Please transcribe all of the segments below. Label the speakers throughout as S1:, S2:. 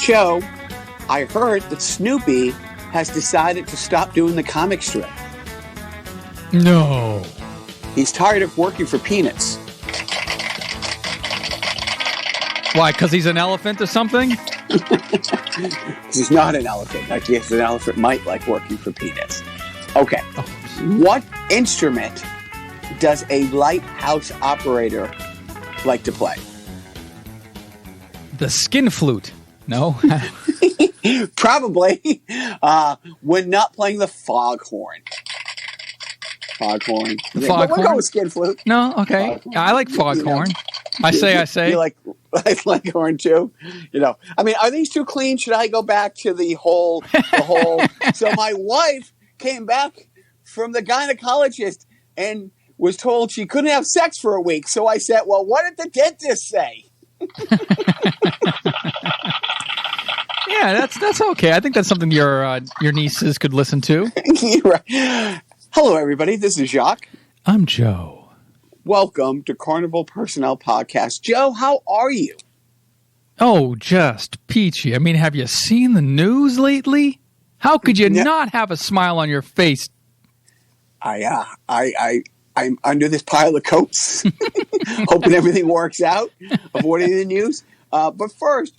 S1: Joe, I heard that Snoopy has decided to stop doing the comic strip.
S2: No.
S1: He's tired of working for peanuts.
S2: Why, because he's an elephant or something?
S1: He's not an elephant. I guess an elephant might like working for peanuts. Okay. Oh. What instrument does a lighthouse operator like to play?
S2: The skin flute. No?
S1: Probably. When not playing the foghorn. Foghorn.
S2: The foghorn?
S1: We'll go with skin flute.
S2: No? Okay. Foghorn. I like foghorn. I say.
S1: You like horn too? I mean, are these too clean? Should I go back to the whole? So my wife came back from the gynecologist and was told she couldn't have sex for a week. So I said, well, what did the dentist say?
S2: Yeah, that's okay. I think that's something your nieces could listen to.
S1: Right. Hello, everybody. This is Jacques.
S2: I'm Joe.
S1: Welcome to Carnival Personnel Podcast. Joe, how are you?
S2: Oh, just peachy. I mean, have you seen the news lately? How could you not have a smile on your face?
S1: I'm under this pile of coats, hoping everything works out, avoiding the news. But first,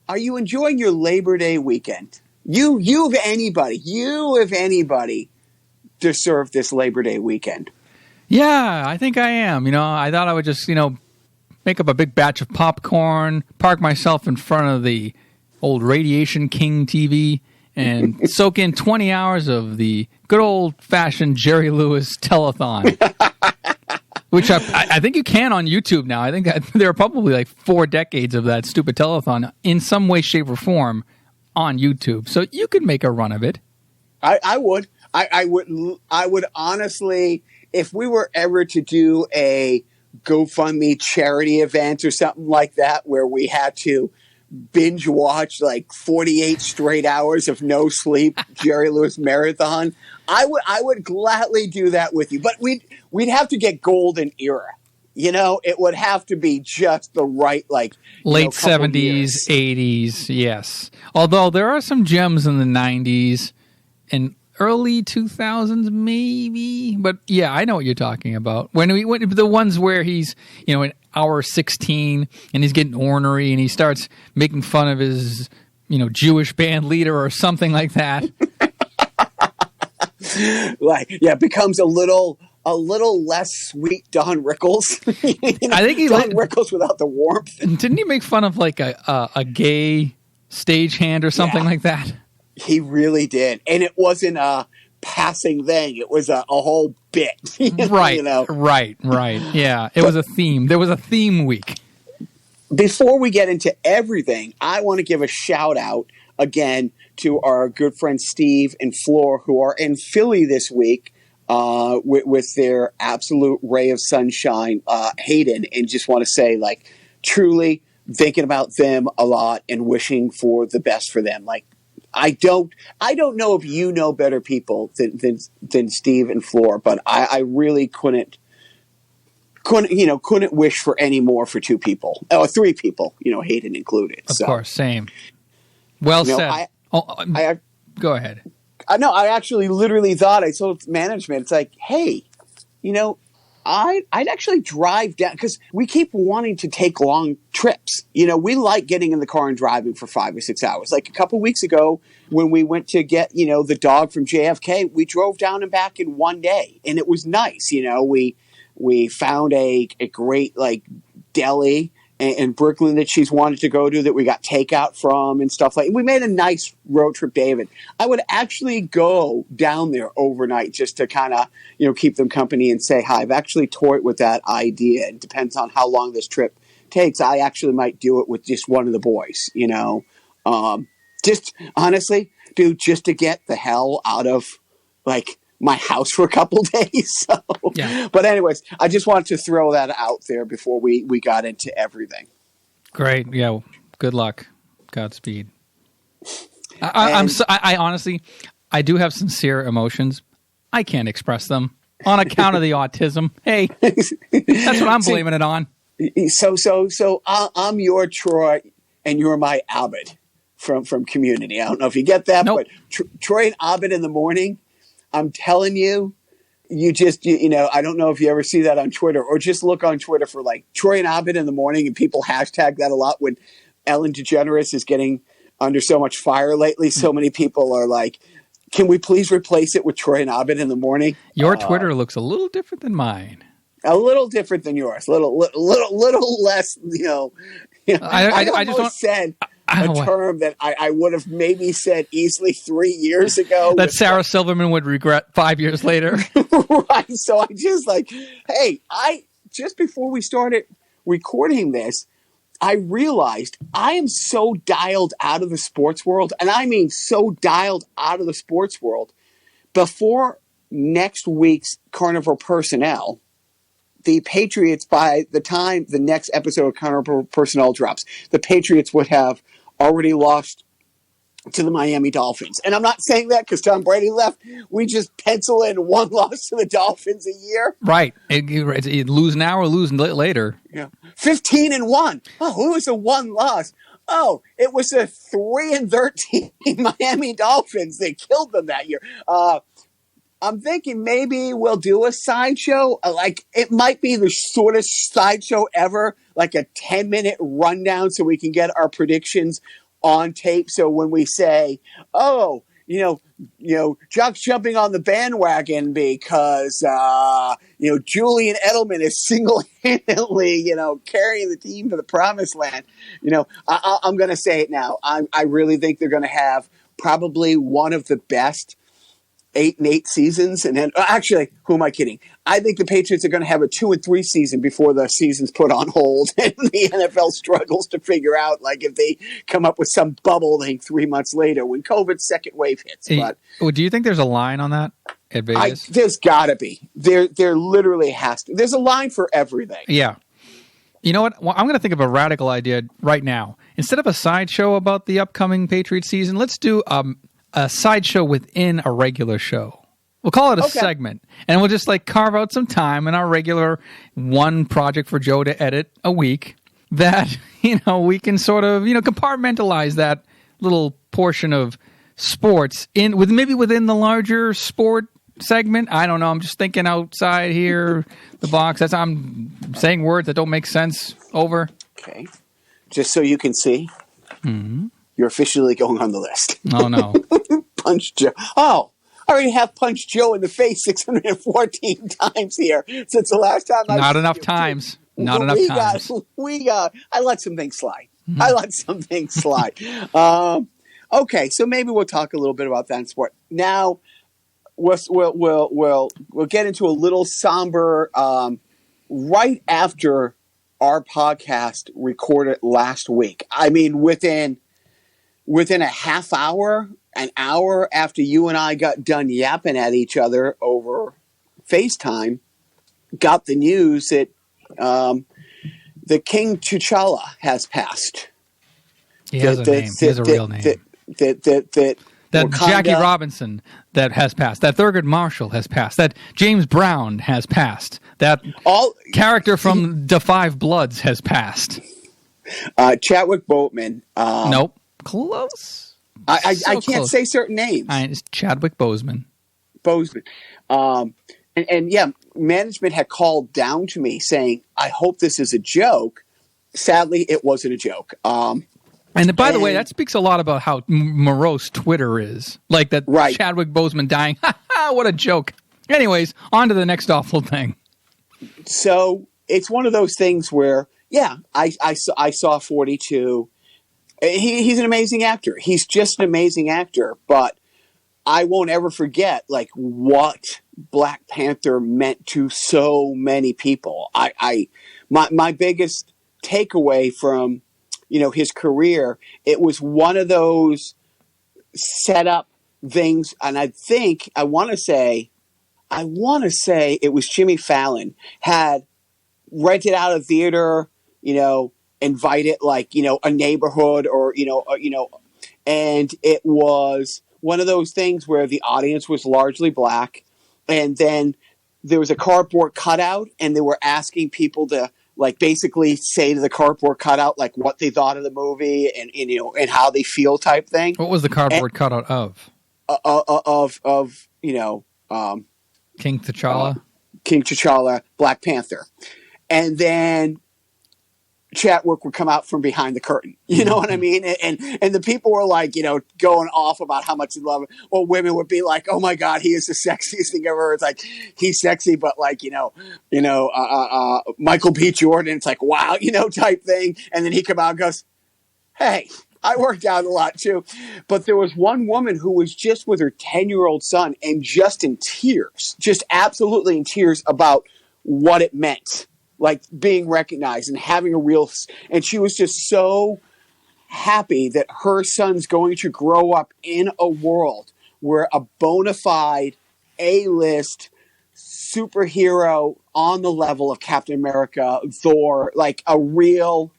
S1: are you enjoying your Labor Day weekend? You if anybody, deserve this Labor Day weekend.
S2: Yeah, I think I am. I thought I would just, make up a big batch of popcorn, park myself in front of the old Radiation King TV, and soak in 20 hours of the good old-fashioned Jerry Lewis telethon, which I think you can on YouTube now. I think there are probably like 4 decades of that stupid telethon in some way, shape, or form on YouTube. So you could make a run of it.
S1: I would. I would honestly, if we were ever to do a GoFundMe charity event or something like that, where we had to binge watch like 48 straight hours of no sleep Jerry Lewis marathon, I would gladly do that with you. But we'd have to get golden era. It would have to be just the right,
S2: late 70s, 80s, yes. Although there are some gems in the 90s and early 2000s, maybe. But yeah, I know what you're talking about. When the ones where he's, in hour 16 and he's getting ornery and he starts making fun of his, Jewish band leader or something like that.
S1: Becomes a little less sweet Don Rickles.
S2: I think
S1: Don Rickles without the warmth.
S2: Didn't he make fun of like a gay stagehand or something like that?
S1: He really did. And it wasn't a passing thing. It was a whole bit.
S2: Right. Yeah. It was a theme. There was a theme week.
S1: Before we get into everything, I want to give a shout out again to our good friends Steve and Floor, who are in Philly this week with their absolute ray of sunshine, Hayden. And just want to say, truly thinking about them a lot and wishing for the best for them. I don't know if you know better people than Steve and Floor, but I really couldn't wish for any more for 2 people. Oh, 3 people, Hayden included.
S2: Of course, same. Well said. Go ahead.
S1: I actually literally thought, I told management, it's like, hey, I'd actually drive down, because we keep wanting to take long trips. We like getting in the car and driving for 5 or 6 hours. Like a couple weeks ago when we went to get, the dog from JFK, we drove down and back in one day, and it was nice. We found a great deli in Brooklyn that she's wanted to go to that we got takeout from and stuff like that. We made a nice road trip, David. I would actually go down there overnight just to kind of, keep them company and say hi. I've actually toyed with that idea. It depends on how long this trip takes. I actually might do it with just one of the boys, just honestly, dude, just to get the hell out of my house for a couple days. So, yeah. But anyways, I just wanted to throw that out there before we got into everything.
S2: Great. Yeah. Good luck. Godspeed. I honestly, I do have sincere emotions. I can't express them on account of the autism. Hey, that's what I'm blaming it on.
S1: So I'm your Troy and you're my Abbott from Community. I don't know if you get that,
S2: Nope.
S1: but Troy and Abed in the morning, I'm telling you, you know, I don't know if you ever see that on Twitter, or just look on Twitter for like Troy and Abed in the morning, and people hashtag that a lot when Ellen DeGeneres is getting under so much fire lately. So many people are like, can we please replace it with Troy and Abed in the morning?
S2: Your Twitter looks a little different than mine.
S1: A little different than yours. Little less, you know. I
S2: I just want
S1: said a term that I would have maybe said easily 3 years ago.
S2: That Sarah Silverman would regret 5 years later.
S1: Right. So I just like, hey, just before we started recording this, I realized I am so dialed out of the sports world, and I mean so dialed out of the sports world. Before next week's Carnival Personnel, the Patriots, by the time the next episode of Carnival Personnel drops, the Patriots would have already lost to the Miami Dolphins. And I'm not saying that because Tom Brady left. We just pencil in one loss to the Dolphins a year.
S2: Right. You lose now or lose later.
S1: Yeah. 15-1. Oh, who was the one loss? Oh, it was the 3-13 Miami Dolphins. They killed them that year. I'm thinking maybe we'll do a sideshow. Like, it might be the shortest sideshow ever, like a 10-minute rundown so we can get our predictions on tape. So when we say, oh, you know, Jacques jumping on the bandwagon because, Julian Edelman is single-handedly, carrying the team to the promised land. I'm going to say it now. I really think they're going to have probably one of the best 8-8 seasons, and then actually, who am I kidding? I think the Patriots are going to have a 2-3 season before the season's put on hold, and the NFL struggles to figure out, like, if they come up with some bubble thing 3 months later when COVID's second wave hits. But
S2: do you think there's a line on that at Vegas?
S1: There's got to be. There literally has to. There's a line for everything.
S2: Yeah. You know what? Well, I'm going to think of a radical idea right now. Instead of a sideshow about the upcoming Patriots season, let's do a sideshow within a regular show. We'll call it a segment, and we'll just like carve out some time in our regular one project for Joe to edit a week that, we can sort of, compartmentalize that little portion of sports within the larger sport segment. I don't know. I'm just thinking outside here, the box. I'm saying words that don't make sense over.
S1: Okay. Just so you can see. Mm-hmm. You're officially going on the list.
S2: Oh, no.
S1: Punch Joe. Oh, I already have punched Joe in the face 614 times here since the last time.
S2: Not enough times. Not enough times.
S1: I let some things slide. Okay, so maybe we'll talk a little bit about that in sport. Now, we'll get into a little somber right after our podcast recorded last week. I mean, within a half hour, an hour after you and I got done yapping at each other over FaceTime, got the news that the King T'Challa has passed.
S2: He has a name. He has a real name.
S1: That Wakanda,
S2: Jackie Robinson that has passed. That Thurgood Marshall has passed. That James Brown has passed. That character from The Five Bloods has passed.
S1: Chadwick Boseman.
S2: Nope. Close.
S1: I can't say certain names.
S2: It's Chadwick Boseman.
S1: And yeah, management had called down to me saying, I hope this is a joke. Sadly, it wasn't a joke.
S2: And by the way, that speaks a lot about how morose Twitter is. Like that Chadwick Boseman dying. What a joke. Anyways, on to the next awful thing.
S1: So it's one of those things where, yeah, I saw 42. He's an amazing actor. He's just an amazing actor. But I won't ever forget like what Black Panther meant to so many people. My biggest takeaway from his career, it was one of those set up things, and I want to say it was Jimmy Fallon had rented out a theater, invited a neighborhood or and it was one of those things where the audience was largely black, and then there was a cardboard cutout, and they were asking people to like basically say to the cardboard cutout like what they thought of the movie and how they feel type thing.
S2: What was the cardboard cutout of?
S1: King
S2: T'Challa?
S1: King T'Challa, Black Panther. And then Chadwick would come out from behind the curtain. You know what I mean? And the people were like, going off about how much they love it. Or women would be like, oh my God, he is the sexiest thing ever. It's like, he's sexy, but like, Michael B. Jordan, it's like, wow, type thing. And then he come out and goes, hey, I worked out a lot too. But there was one woman who was just with her 10-year-old son and just in tears, just absolutely in tears about what it meant. Like being recognized and having and she was just so happy that her son's going to grow up in a world where a bona fide A-list superhero on the level of Captain America, Thor, like a real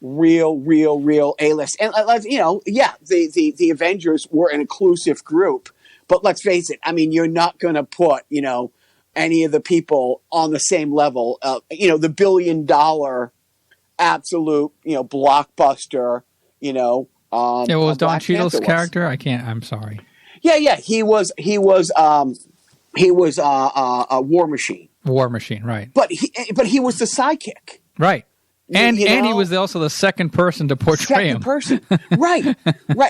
S1: A-list. And the Avengers were an inclusive group, but let's face it. I mean, you're not going to put, any of the people on the same level, the $1 billion absolute, blockbuster,
S2: what was Don
S1: Black
S2: Cheadle's
S1: Panther
S2: character? I'm sorry.
S1: Yeah. He was a War Machine.
S2: War Machine, right.
S1: But he was the sidekick.
S2: Right. And he was also the second person to portray him.
S1: Right.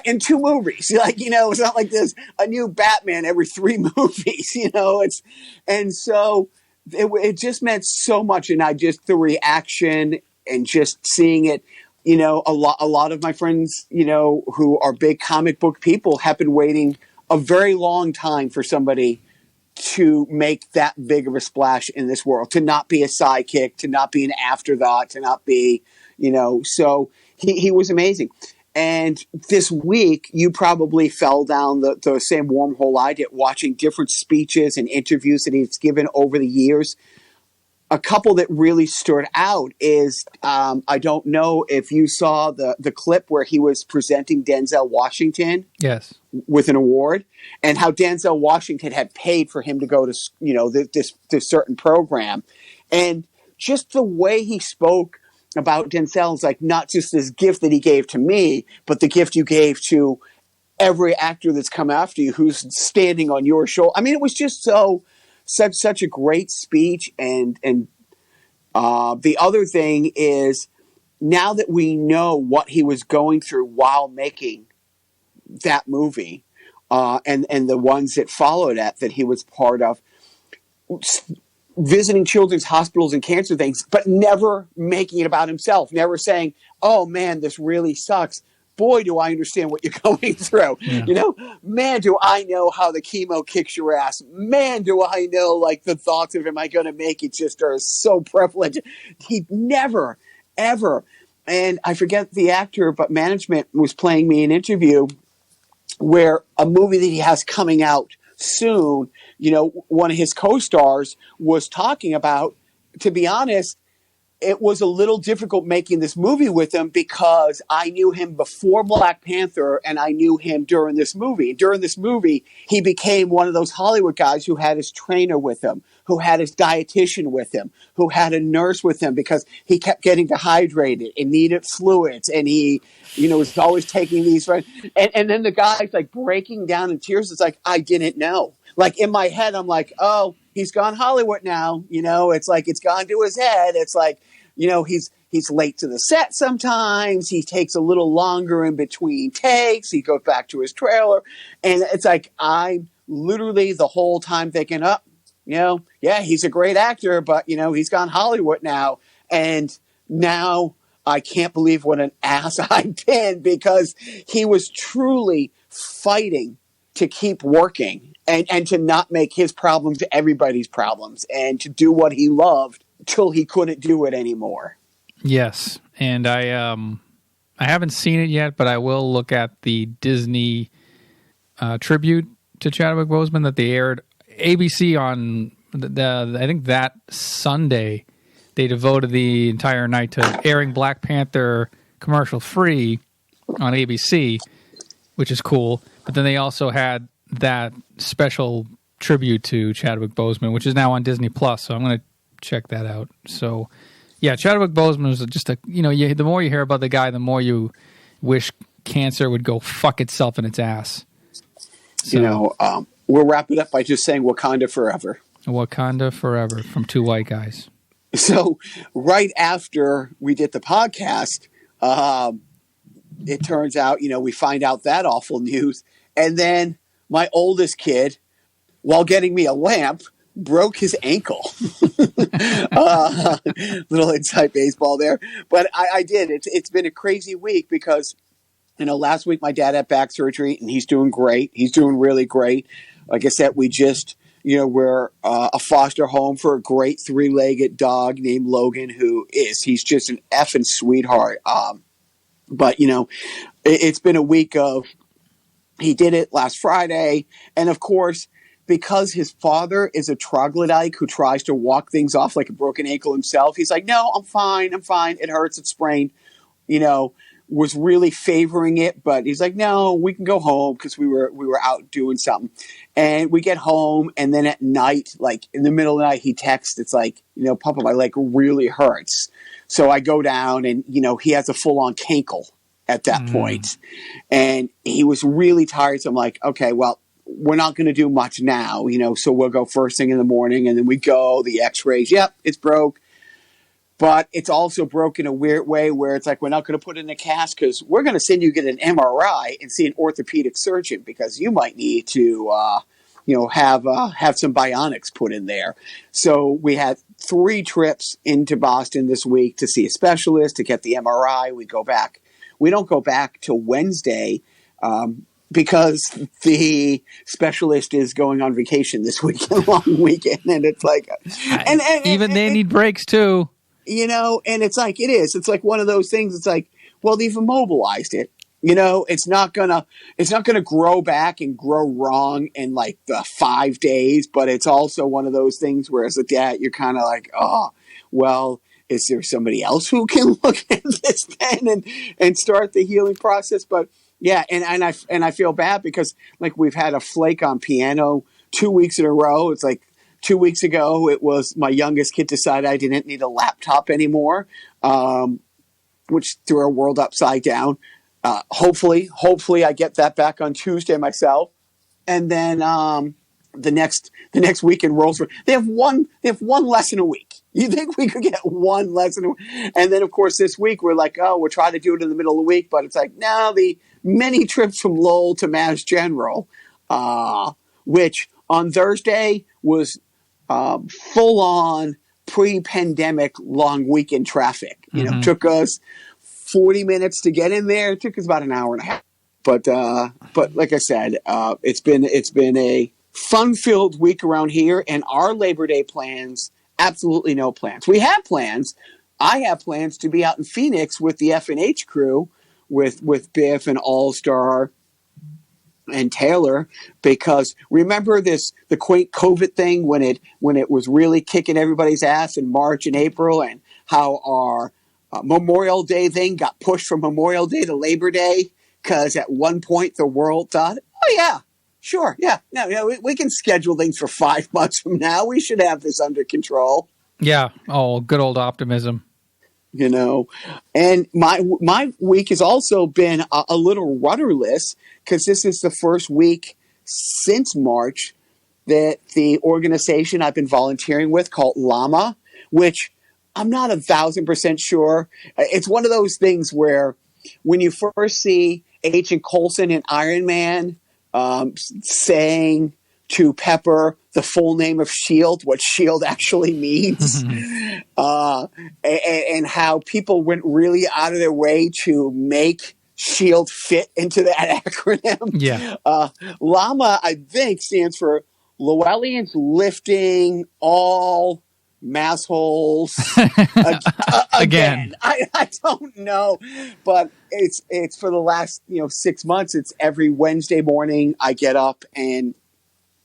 S1: In 2 movies. Like, it's not like there's a new Batman every 3 movies, and so it just meant so much. And the reaction and just seeing it, a lot of my friends, who are big comic book people have been waiting a very long time for somebody to make that big of a splash in this world, to not be a sidekick, to not be an afterthought, to not be, so he was amazing. And this week, you probably fell down the same wormhole I did, watching different speeches and interviews that he's given over the years. A couple that really stood out is, I don't know if you saw the clip where he was presenting Denzel Washington.
S2: Yes.
S1: With an award, and how Denzel Washington had paid for him to go to, this certain program. And just the way he spoke about Denzel is like, not just this gift that he gave to me, but the gift you gave to every actor that's come after you who's standing on your shoulder. I mean, it was just such a great speech. And the other thing is, now that we know what he was going through while making that movie, and the ones that followed that he was part of, visiting children's hospitals and cancer things, but never making it about himself, never saying, oh man, this really sucks. Boy, do I understand what you're going through. Yeah. Man, do I know how the chemo kicks your ass. Man, do I know, like, the thoughts of, am I going to make it, just are so prevalent. He never, ever. And I forget the actor, but management was playing me an interview where a movie that he has coming out soon, one of his co-stars was talking about, to be honest, it was a little difficult making this movie with him because I knew him before Black Panther and I knew him during this movie. During this movie, he became one of those Hollywood guys who had his trainer with him, who had his dietitian with him, who had a nurse with him because he kept getting dehydrated and needed fluids. And he, was always taking these. And then the guy's like breaking down in tears. It's like, I didn't know. Like in my head, I'm like, oh, he's gone Hollywood now. It's like, it's gone to his head. It's like, he's late to the set sometimes. He takes a little longer in between takes. He goes back to his trailer. And it's like, I'm literally the whole time thinking, yeah, he's a great actor, but, he's gone Hollywood now. And now I can't believe what an ass I've been, because he was truly fighting to keep working and to not make his problems everybody's problems and to do what he loved till he couldn't do it anymore.
S2: Yes. And I haven't seen it yet, but I will look at the Disney tribute to Chadwick Boseman that they aired. ABC on I think that Sunday, they devoted the entire night to airing Black Panther commercial free on ABC, which is cool. But then they also had that special tribute to Chadwick Boseman, which is now on Disney Plus. So I'm going to check that out. So Yeah, Chadwick Boseman was just the more you hear about the guy, the more you wish cancer would go fuck itself in its ass. So,
S1: we'll wrap it up by just saying Wakanda forever.
S2: Wakanda forever from two white guys.
S1: So right after we did the podcast, it turns out, we find out that awful news. And then my oldest kid, while getting me a lamp, broke his ankle. Little inside baseball there. But I did. It's been a crazy week because, last week my dad had back surgery and he's doing great. He's doing really great. Like I said, we just, we're a foster home for a great 3-legged dog named Logan, he's just an effing sweetheart. But, it's been a week of, he did it last Friday. And of course, because his father is a troglodyte who tries to walk things off like a broken ankle himself, he's like, no, I'm fine. It hurts. It's sprained, was really favoring it. But he's like, no, we can go home because we were out doing something. And we get home. And then at night, like in the middle of the night, he texts. It's like, Papa, my leg really hurts. So I go down and, he has a full on cankle at that point. And he was really tired. So I'm like, okay, well, we're not going to do much now, so we'll go first thing in the morning and then we go, the x-rays. Yep, it's broke. But it's also broke in a weird way where it's like, we're not going to put it in a cast because we're going to send you get an MRI and see an orthopedic surgeon because you might need to, have some bionics put in there. So we had 3 trips into Boston this week to see a specialist, to get the MRI. We go back. We don't go back till Wednesday, because the specialist is going on vacation this weekend, long weekend, and it's like, and
S2: even they need breaks too,
S1: and it's like it's like one of those things. It's like, well, they've immobilized it, it's not gonna grow back and grow wrong in like the 5 days, but it's also one of those things where as a dad, you're kind of like, oh, well, is there somebody else who can look at this then and start the healing process? But yeah, and I feel bad because like we've had a flake on piano 2 weeks in a row. It's like 2 weeks ago, it was my youngest kid decided I didn't need a laptop anymore, which threw our world upside down. Hopefully I get that back on Tuesday myself, and then the next weekend rolls. They have one lesson a week. You think we could get one lesson a week? And then of course this week we're like, oh, we'll try to do it in the middle of the week, but it's like now the many trips from Lowell to Mass General, which on Thursday was full on pre-pandemic long weekend traffic. Took us 40 minutes to get in there. It took us about an hour and a half. But like I said, it's been a fun-filled week around here, and our Labor Day plans, absolutely no plans. We have plans. I have plans to be out in Phoenix with the F&H crew, with Biff and All-Star and Taylor, because remember the quaint COVID thing when it was really kicking everybody's ass in March and April, and how our Memorial Day thing got pushed from Memorial Day to Labor Day because at one point the world thought, oh yeah, sure, yeah, no, we can schedule things for 5 months from now. We should have this under control.
S2: Yeah, oh, good old optimism.
S1: And my week has also been a little rudderless because this is the first week since March that the organization I've been volunteering with called Llama, which I'm not 1,000% sure. It's one of those things where when you first see Agent Coulson in Iron Man saying to Pepper the full name of S.H.I.E.L.D., what S.H.I.E.L.D. actually means, and how people went really out of their way to make S.H.I.E.L.D. fit into that acronym.
S2: Yeah.
S1: Llama, I think, stands for Llewellyn's Lifting All Massholes again. I don't know, but it's for the last 6 months. It's every Wednesday morning I get up, and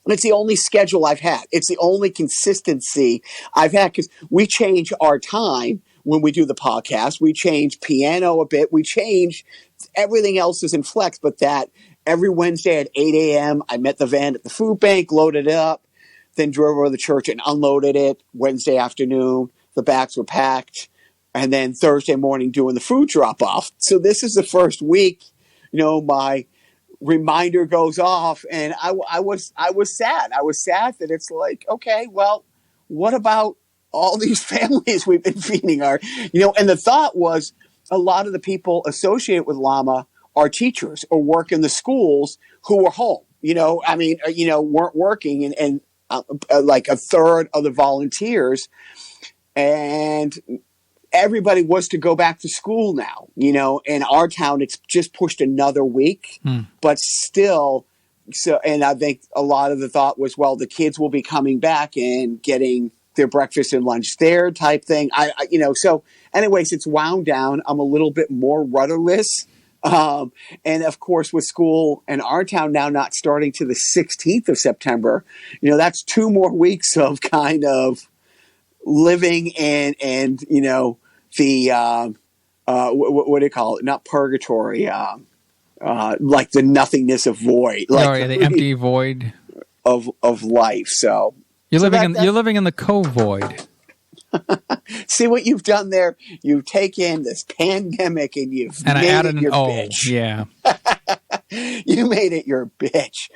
S1: it's the only schedule I've had. It's the only consistency I've had because we change our time when we do the podcast. We change piano a bit. We change everything else is in flex, but that every Wednesday at 8 a.m. I met the van at the food bank, loaded it up, then drove over to the church and unloaded it. Wednesday afternoon, the backs were packed. and then Thursday morning doing the food drop off. So this is the first week, my reminder goes off, and I was sad. I was sad that it's like, okay, well, what about all these families we've been feeding and the thought was a lot of the people associated with Llama are teachers or work in the schools who were home, weren't working, and like a third of the volunteers, and everybody was to go back to school now. In our town, it's just pushed another week, but still. So, and I think a lot of the thought was, well, the kids will be coming back and getting their breakfast and lunch there type thing. So anyways, it's wound down. I'm a little bit more rudderless. And of course, with school in our town now not starting to the 16th of September, that's 2 more weeks of kind of living and the, what do you call it? Not purgatory, like the nothingness of void. Like
S2: the empty void
S1: of life. So
S2: you're living in the co-void.
S1: See what you've done there? You've taken this pandemic and
S2: I added
S1: it your bitch.
S2: Yeah.
S1: You made it your bitch.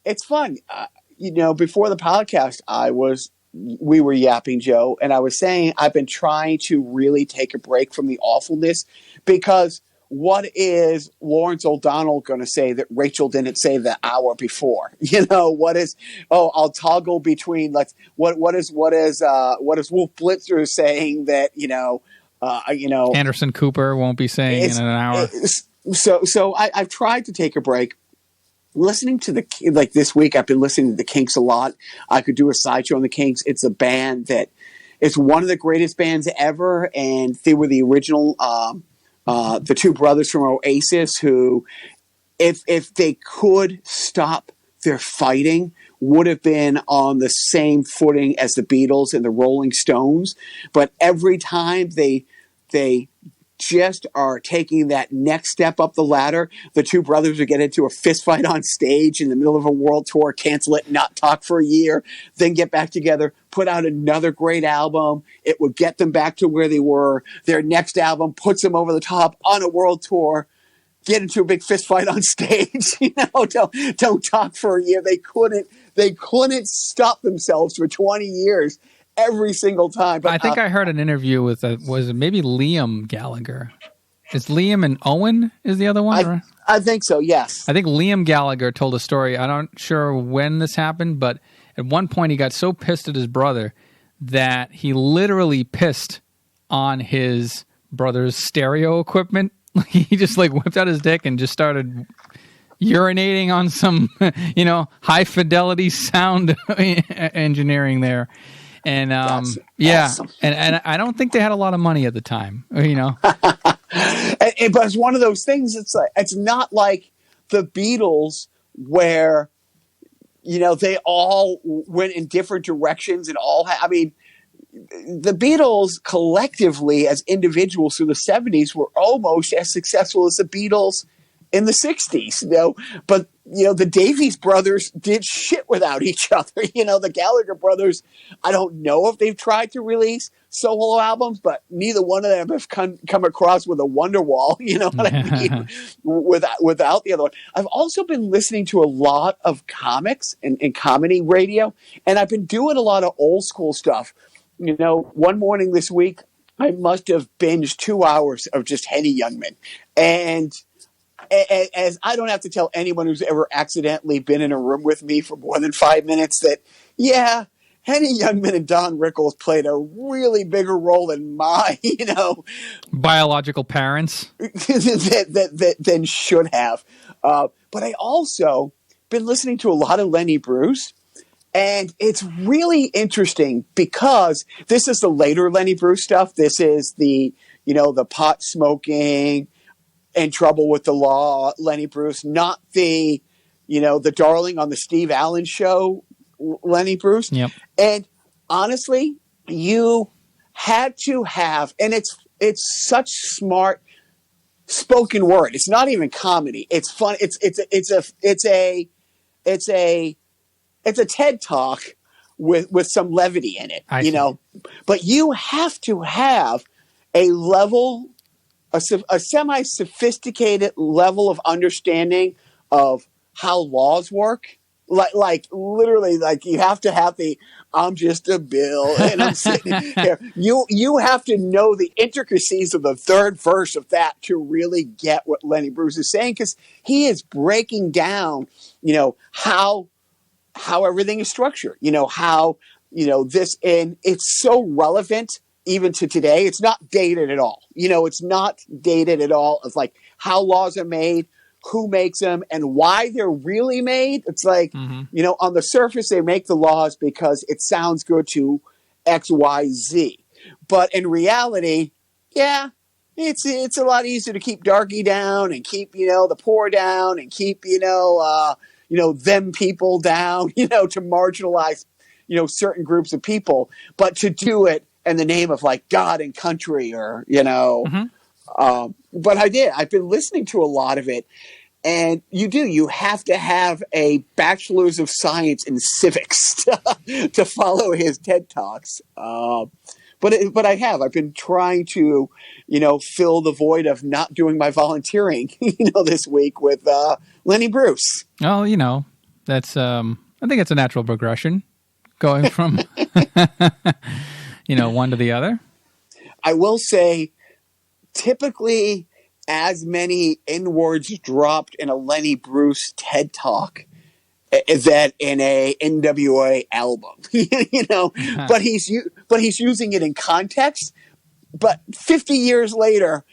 S1: It's fun. Before the podcast, we were yapping, Joe, and I was saying I've been trying to really take a break from the awfulness, because what is Lawrence O'Donnell going to say that Rachel didn't say the hour before? What is? Oh, I'll toggle between. What is Wolf Blitzer saying that
S2: Anderson Cooper won't be saying in an hour.
S1: So I've tried to take a break. Listening to this week, I've been listening to the Kinks a lot. I could do a sideshow on the Kinks. It's a band that it's one of the greatest bands ever, and they were the original. The 2 brothers from Oasis who, if they could stop their fighting, would have been on the same footing as the Beatles and the Rolling Stones. But every time they just are taking that next step up the ladder, the 2 brothers would get into a fist fight on stage in the middle of a world tour, cancel it, not talk for a year, then get back together, put out another great album. It would get them back to where they were. Their next album puts them over the top on a world tour, get into a big fist fight on stage. Don't talk for a year. They couldn't stop themselves for 20 years. Every single time. But
S2: I think I heard an interview with was it maybe Liam Gallagher? Is Liam and Owen is the other one?
S1: I think so, yes.
S2: I think Liam Gallagher told a story. I'm not sure when this happened, but at one point he got so pissed at his brother that he literally pissed on his brother's stereo equipment. He just whipped out his dick and just started urinating on some, high fidelity sound engineering there. And
S1: That's awesome.
S2: and I don't think they had a lot of money at the time,
S1: but it's one of those things. It's not like the Beatles where they all went in different directions and all. The Beatles collectively as individuals through the 70s were almost as successful as the Beatles in the 60s, but the Davies brothers did shit without each other. The Gallagher brothers, I don't know if they've tried to release solo albums, but neither one of them have come across with a Wonderwall, what I mean, without the other one. I've also been listening to a lot of comics and comedy radio, and I've been doing a lot of old school stuff. One morning this week, I must have binged 2 hours of just Henny Youngman. And as I don't have to tell anyone who's ever accidentally been in a room with me for more than 5 minutes that, yeah, Henny Youngman and Don Rickles played a really bigger role in my,
S2: biological parents
S1: than should have. But I also been listening to a lot of Lenny Bruce. And it's really interesting because this is the later Lenny Bruce stuff. This is the pot smoking, in trouble with the law, Lenny Bruce, not the darling on the Steve Allen show, Lenny Bruce.
S2: Yep.
S1: And honestly, you had to have, and it's such smart spoken word. It's not even comedy. It's fun. It's a TED talk with some levity in it, But you have to have a level, a semi-sophisticated level of understanding of how laws work. Like literally, like you have to have the I'm just a bill and I'm sitting here. You have to know the intricacies of the third verse of that to really get what Lenny Bruce is saying, because he is breaking down, how everything is structured, how this, and it's so relevant even to today. It's not dated at all. It's not dated at all of like how laws are made, who makes them, and why they're really made. It's like, on the surface, they make the laws because it sounds good to X, Y, Z. But in reality, yeah, it's a lot easier to keep darky down and keep, the poor down and keep, them people down, to marginalize, certain groups of people. But to do it in the name of like God and country or, but I did. I've been listening to a lot of it. And you have to have a bachelor's of science in civics to follow his TED Talks. But I've been trying to, fill the void of not doing my volunteering, this week with Lenny Bruce.
S2: Oh, that's, I think it's a natural progression going from, one to the other.
S1: I will say, typically, as many N-words dropped in a Lenny Bruce TED Talk that in a NWA album, but he's using it in context. But 50 years later,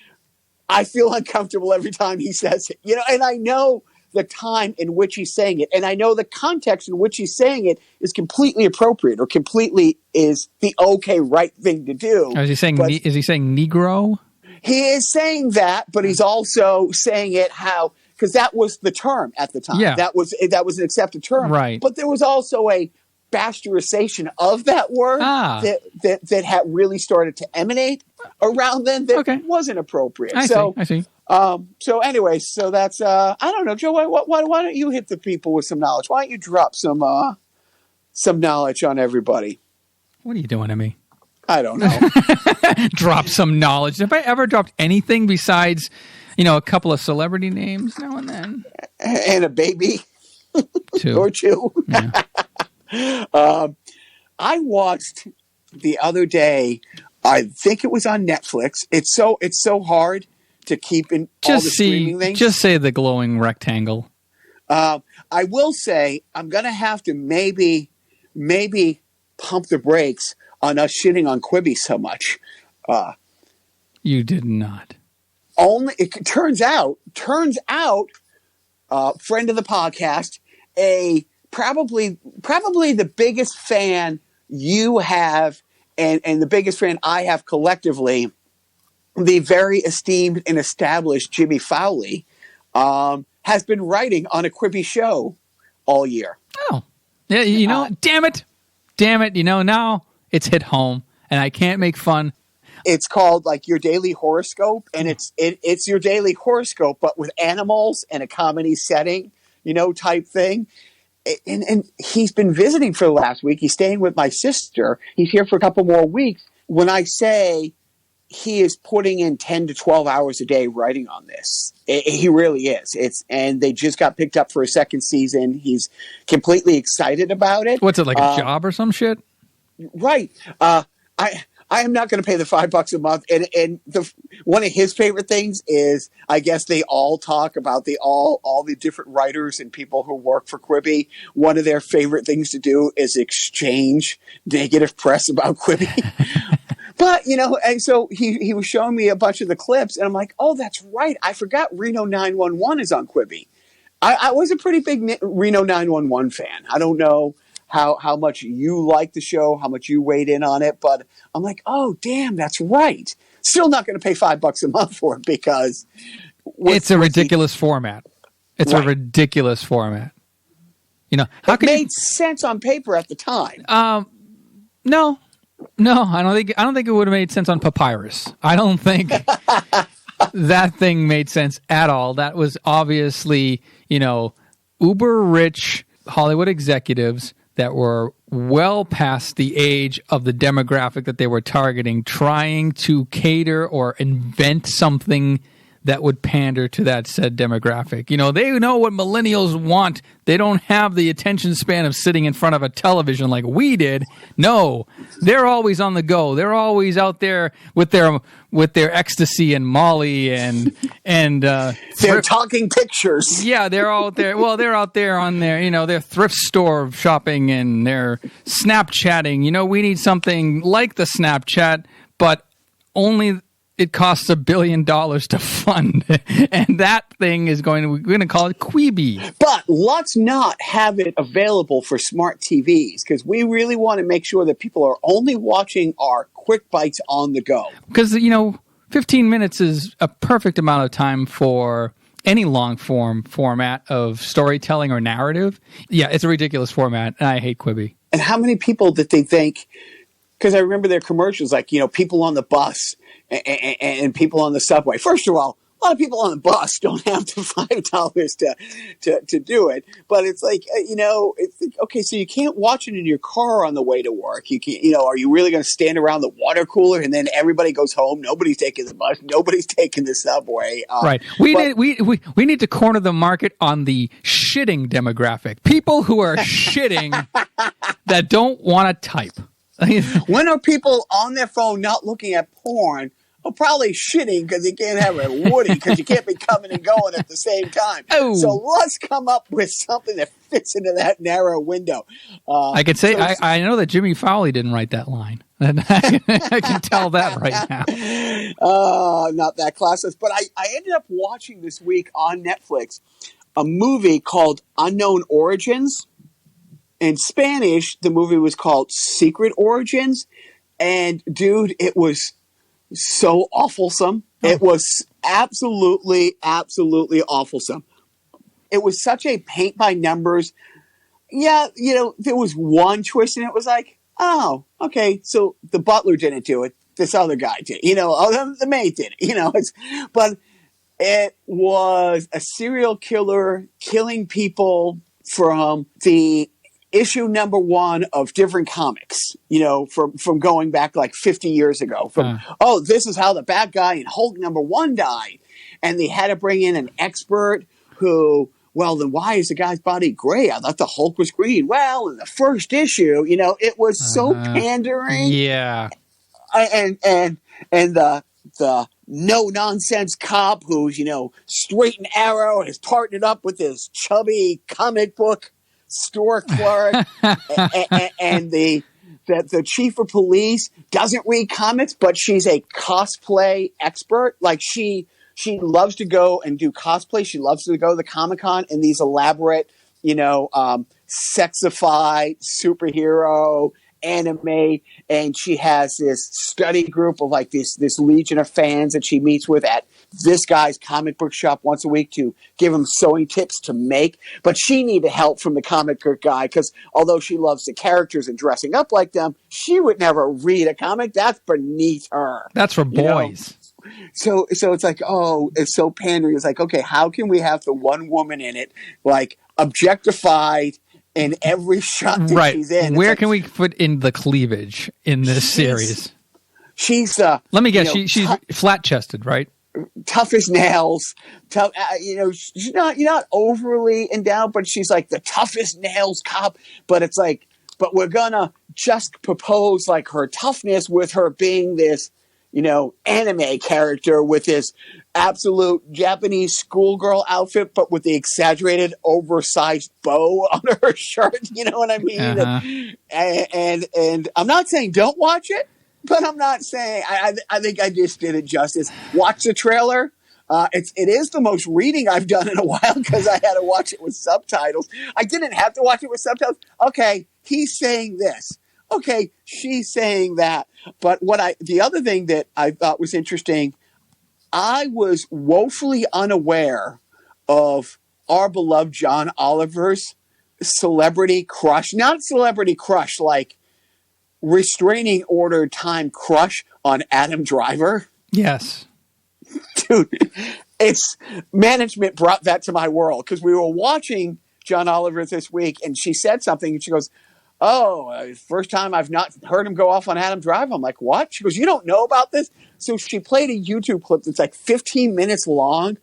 S1: I feel uncomfortable every time he says it, and I know the time in which he's saying it, and I know the context in which he's saying it is completely appropriate or completely is the right thing to do.
S2: Is he saying Negro?
S1: He is saying that, but he's also saying it because that was the term at the time.
S2: Yeah.
S1: That was an accepted term.
S2: Right.
S1: But there was also a bastardization of that word that had really started to emanate around then that wasn't appropriate.
S2: I see.
S1: So anyway, so that's I don't know, Joe. Why don't you hit the people with some knowledge? Why don't you drop some knowledge on everybody?
S2: What are you doing to me?
S1: I don't know.
S2: Drop some knowledge. Have I ever dropped anything besides, a couple of celebrity names now and then?
S1: And a baby.
S2: Two.
S1: Or two.
S2: Yeah.
S1: I watched the other day, I think it was on Netflix. It's so hard to keep in all the streaming things.
S2: Just say the glowing rectangle.
S1: I will say I'm going to have to maybe pump the brakes on us shitting on Quibi so much.
S2: You did not.
S1: Only it turns out, friend of the podcast, probably the biggest fan you have, and the biggest fan I have collectively, the very esteemed and established Jimmy Fowley, has been writing on a Quibi show all year.
S2: Oh, yeah. Damn it. Now it's hit home, and I can't make fun.
S1: It's called like Your Daily Horoscope, and it's your daily horoscope, but with animals and a comedy setting, type thing. And he's been visiting for the last week. He's staying with my sister. He's here for a couple more weeks. When I say he is putting in 10 to 12 hours a day writing on this, he really is. And they just got picked up for a second season. He's completely excited about it.
S2: What's it, like a job or some shit?
S1: Right. I am not going to pay the $5 a month. And one of his favorite things is, I guess they all talk about all the different writers and people who work for Quibi. One of their favorite things to do is exchange negative press about Quibi. But, and so he was showing me a bunch of the clips, and I'm like, oh, that's right. I forgot Reno 911 is on Quibi. I was a pretty big Reno 911 fan. I don't know how much you like the show, how much you weighed in on it, but I'm like, oh, damn, that's right. Still not going to pay $5 a month for it because
S2: it's a ridiculous format. It's a ridiculous format.
S1: How it made sense on paper at the time.
S2: No, I don't think it would have made sense on papyrus. I don't think that thing made sense at all. That was obviously, uber rich Hollywood executives that were well past the age of the demographic that they were targeting, trying to cater or invent something that would pander to that said demographic. You know, they know what millennials want. They don't have the attention span of sitting in front of a television like we did. No, they're always on the go. They're always out there with their ecstasy and Molly and
S1: they're talking pictures.
S2: Yeah, they're out there. Well, they're out there on their thrift store shopping and their Snapchatting. You know, we need something like the Snapchat, but only it costs $1 billion to fund, and that thing is we're going to call it Quibi.
S1: But let's not have it available for smart TVs, because we really want to make sure that people are only watching our quick bites on the go.
S2: Because 15 minutes is a perfect amount of time for any long format of storytelling or narrative. Yeah, it's a ridiculous format, and I hate Quibi.
S1: And how many people that they think? Because I remember their commercials, like people on the bus. And people on the subway. First of all, a lot of people on the bus don't have the $5 to do it. But it's like, it's like, okay, so you can't watch it in your car on the way to work. You can't, are you really going to stand around the water cooler and then everybody goes home? Nobody's taking the bus. Nobody's taking the subway.
S2: Right. We need to corner the market on the shitting demographic. People who are shitting that don't want to type.
S1: When are people on their phone not looking at porn? Well, probably shitting because you can't have a Woody because you can't be coming and going at the same time.
S2: Oh.
S1: So let's come up with something that fits into that narrow window.
S2: I could say I know that Jimmy Fowley didn't write that line. I can tell that right now.
S1: Not that classist. But I ended up watching this week on Netflix a movie called Unknown Origins. In Spanish, the movie was called Secret Origins. And, dude, it was so awfulsome. Oh. It was absolutely, absolutely awfulsome. It was such a paint by numbers. Yeah, there was one twist, and it was like, oh, okay, so the butler didn't do it. This other guy did. The maid did it. But it was a serial killer killing people from the issue number 1 of different comics, from going back like 50 years ago. This is how the bad guy in Hulk number 1 died. And they had to bring in an expert who, well, then why is the guy's body gray? I thought the Hulk was green. Well, in the first issue, it was so pandering.
S2: Yeah.
S1: And the no nonsense cop who's, straight and arrow and is partnered up with this chubby comic book store clerk and the chief of police doesn't read comics, but she's a cosplay expert. Like she loves to go and do cosplay. She loves to go to the Comic-Con in these elaborate, sexified superhero anime, and she has this study group of like this legion of fans that she meets with at this guy's comic book shop once a week to give him sewing tips to make. But she needed help from the comic book guy because although she loves the characters and dressing up like them, she would never read a comic. That's beneath her.
S2: That's for boys.
S1: So it's like, it's so pandering. It's like, okay, how can we have the one woman in it like objectified in every shot that she's in?
S2: Where can we put in the cleavage in this series?
S1: She's
S2: let me guess. She's flat chested, right?
S1: Tough as nails. Tough. She's not overly endowed, but she's like the toughest nails cop. But it's like, but we're gonna just propose like her toughness with her being this, anime character with this absolute Japanese schoolgirl outfit, but with the exaggerated, oversized bow on her shirt. You know what I mean?
S2: Uh-huh.
S1: And I'm not saying don't watch it, but I'm not saying I think I just did it justice. Watch the trailer. It is the most reading I've done in a while because I had to watch it with subtitles. I didn't have to watch it with subtitles. Okay, he's saying this. Okay, she's saying that. But the other thing that I thought was interesting, I was woefully unaware of our beloved John Oliver's celebrity crush. Not celebrity crush, like restraining order time crush on Adam Driver.
S2: Yes.
S1: Dude, it's management brought that to my world because we were watching John Oliver this week and she said something and she goes, first time I've not heard him go off on Adam Driver. I'm like, what? She goes, you don't know about this? So she played a YouTube clip that's like 15 minutes long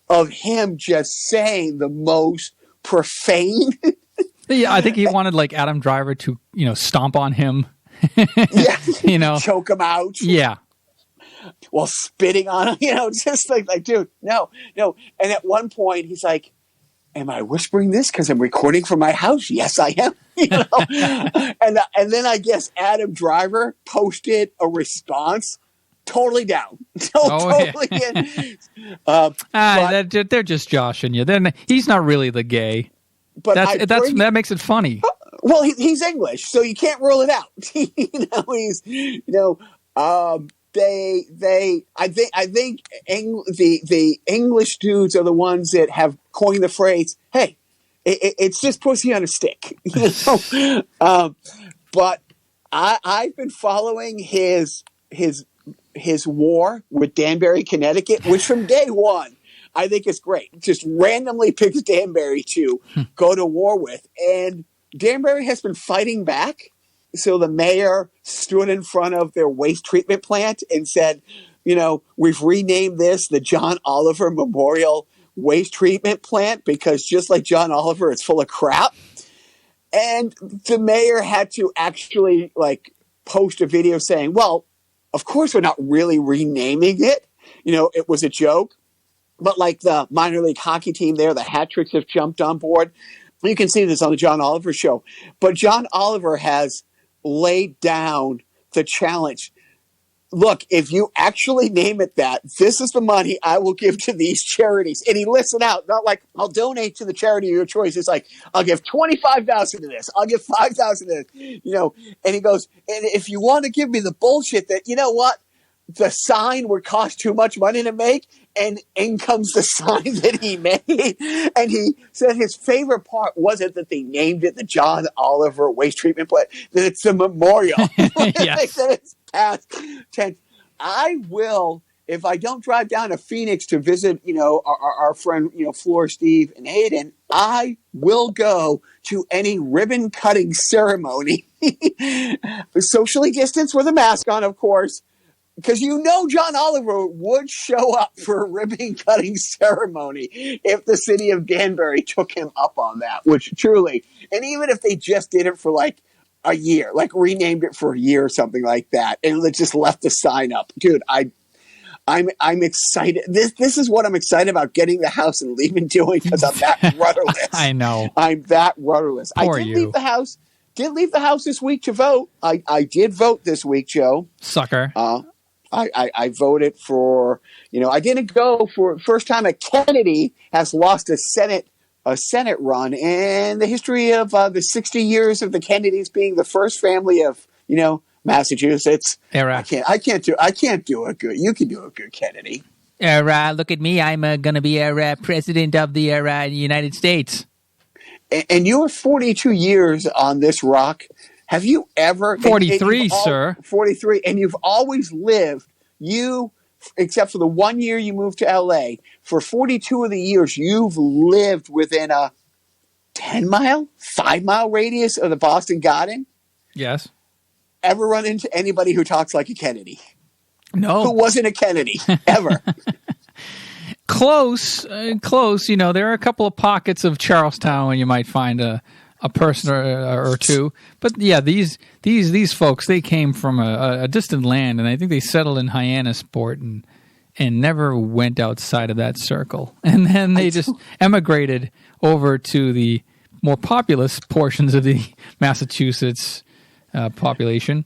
S1: of him just saying the most profane.
S2: Yeah, I think he wanted like Adam Driver to, stomp on him.
S1: Yeah. Choke him out.
S2: Yeah.
S1: While spitting on him, just like, dude, no. And at one point he's like, am I whispering this because I'm recording from my house? Yes, I am. And then I guess Adam Driver posted a response, totally down, totally in.
S2: They're just joshing you. He's not really the gay. But that makes it funny.
S1: Well, he's English, so you can't rule it out. I think the English dudes are the ones that have coined the phrase, hey, it's just pussy on a stick. But I've been following his war with Danbury, Connecticut, which from day one I think is great. Just randomly picks Danbury to go to war with. And Danbury has been fighting back. So the mayor stood in front of their waste treatment plant and said, we've renamed this the John Oliver Memorial Waste Treatment Plant because just like John Oliver, it's full of crap. And the mayor had to actually post a video saying, well, of course we're not really renaming it. It was a joke. But like the minor league hockey team there, the Hat Tricks have jumped on board. You can see this on the John Oliver show. But John Oliver has laid down the challenge. Look, if you actually name it that, this is the money I will give to these charities. And he lists it out. Not like, I'll donate to the charity of your choice. It's like, I'll give $25,000 to this. I'll give $5,000 to this. And he goes, and if you want to give me the bullshit that, what? The sign would cost too much money to make, and in comes the sign that he made. And he said his favorite part wasn't that they named it the John Oliver Waste Treatment Plant, that it's a memorial.
S2: Yes.
S1: They said it's past tense. I will, if I don't drive down to Phoenix to visit, our friend, Floor, Steve, and Hayden, I will go to any ribbon cutting ceremony, socially distanced with a mask on, of course. Because John Oliver would show up for a ribbon cutting ceremony if the city of Danbury took him up on that, which truly, and even if they just did it for a year, renamed it for a year or something like that, and just left the sign up. Dude, I'm excited. This is what I'm excited about, getting the house and leaving doing, because I'm that rudderless.
S2: I know.
S1: I'm that rudderless.
S2: Poor
S1: I did
S2: you.
S1: leave the house. Did leave the house this week to vote. I did vote this week, Joe.
S2: Sucker.
S1: I voted for, I didn't go for first time a Kennedy has lost a Senate run in the history of the 60 years of the Kennedys being the first family of, Massachusetts.
S2: Era.
S1: I can't do a good. You can do a good Kennedy.
S2: Look at me. I'm going to be president of the United States.
S1: And you're 42 years on this rock. Have you ever
S2: 43, sir?
S1: 43, and you've always lived. Except for the 1 year you moved to LA, for 42 of the years you've lived within a 10-mile, 5-mile radius of the Boston Garden.
S2: Yes.
S1: Ever run into anybody who talks like a Kennedy?
S2: No.
S1: Who wasn't a Kennedy ever?
S2: Close. There are a couple of pockets of Charlestown where you might find a person or two. But yeah, these folks, they came from a distant land, and I think they settled in Hyannisport and never went outside of that circle. And then they just emigrated over to the more populous portions of the Massachusetts population.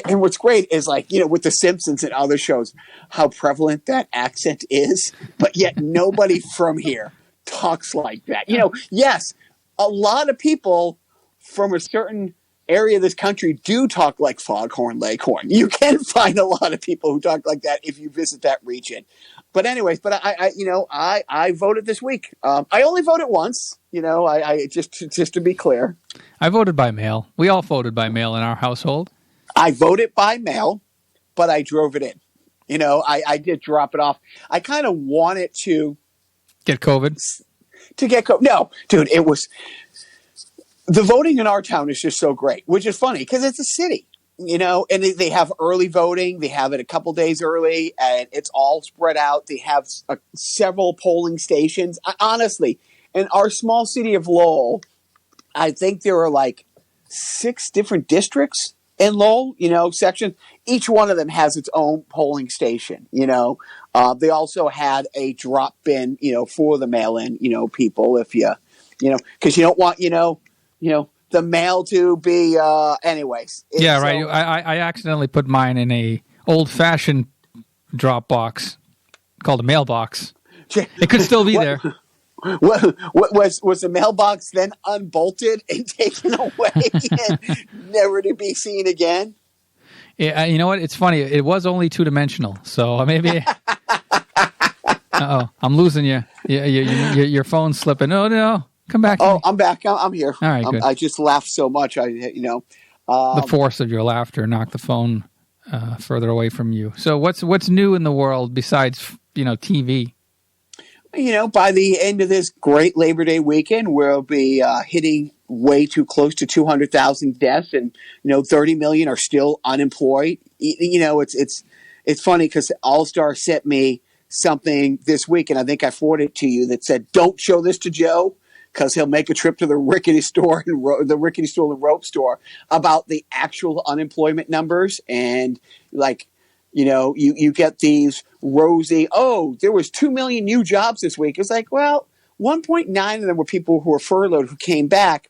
S1: And what's great is with The Simpsons and other shows, how prevalent that accent is, but yet nobody from here talks like that. Yes, a lot of people from a certain area of this country do talk like Foghorn Leghorn. You can find a lot of people who talk like that if you visit that region. But anyways, I voted this week. I only voted once. I just to be clear.
S2: I voted by mail. We all voted by mail in our household.
S1: I voted by mail, but I drove it in. I did drop it off. I kind of wanted to
S2: get COVID.
S1: To get COVID. No, dude, it was The voting in our town is just so great, which is funny because it's a city, and they have early voting. They have it a couple days early, and it's all spread out. They have several polling stations. Honestly, in our small city of Lowell, I think there are like 6 different districts in Lowell, sections. Each one of them has its own polling station, They also had a drop bin, for the mail-in, people if because you don't want, the mail to be, anyways.
S2: Yeah, right. I accidentally put mine in a old-fashioned drop box called a mailbox. It could still be there.
S1: What was the mailbox then unbolted and taken away and never to be seen again?
S2: Yeah, you know what? It's funny. It was only 2-dimensional, so maybe. I'm losing you. Your phone's slipping. Oh no, come back.
S1: I'm back. I'm here.
S2: All right, good.
S1: I just laughed so much.
S2: The force of your laughter knocked the phone further away from you. So what's new in the world besides TV?
S1: By the end of this great Labor Day weekend, we'll be hitting way too close to 200,000 deaths, and 30 million are still unemployed. It's funny because All Star sent me something this week, and I think I forwarded it to you, that said, "Don't show this to Joe because he'll make a trip to the rickety store and the rope store about the actual unemployment numbers." And you get these rosy, there was 2 million new jobs this week. It's like, well, 1.9 of them were people who were furloughed who came back.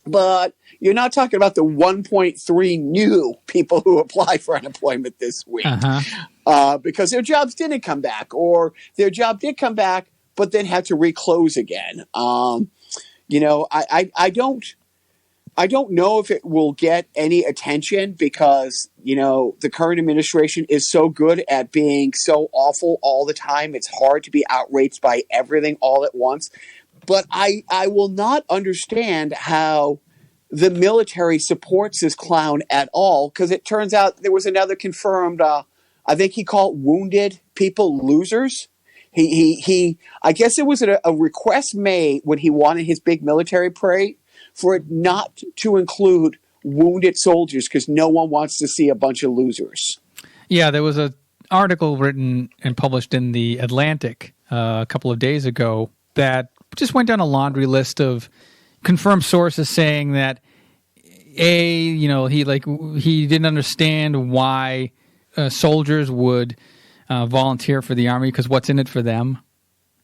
S1: But you're not talking about the 1.3 new people who applied for unemployment this week because their jobs didn't come back, or their job did come back but then had to reclose again. I don't know if it will get any attention because, the current administration is so good at being so awful all the time. It's hard to be outraged by everything all at once. But I will not understand how the military supports this clown at all, because it turns out there was another confirmed, I think he called wounded people losers. I guess it was a request made when he wanted his big military parade for it not to include wounded soldiers because no one wants to see a bunch of losers.
S2: Yeah, there was an article written and published in The Atlantic a couple of days ago that just went down a laundry list of confirmed sources saying that he didn't understand why soldiers would volunteer for the army because what's in it for them?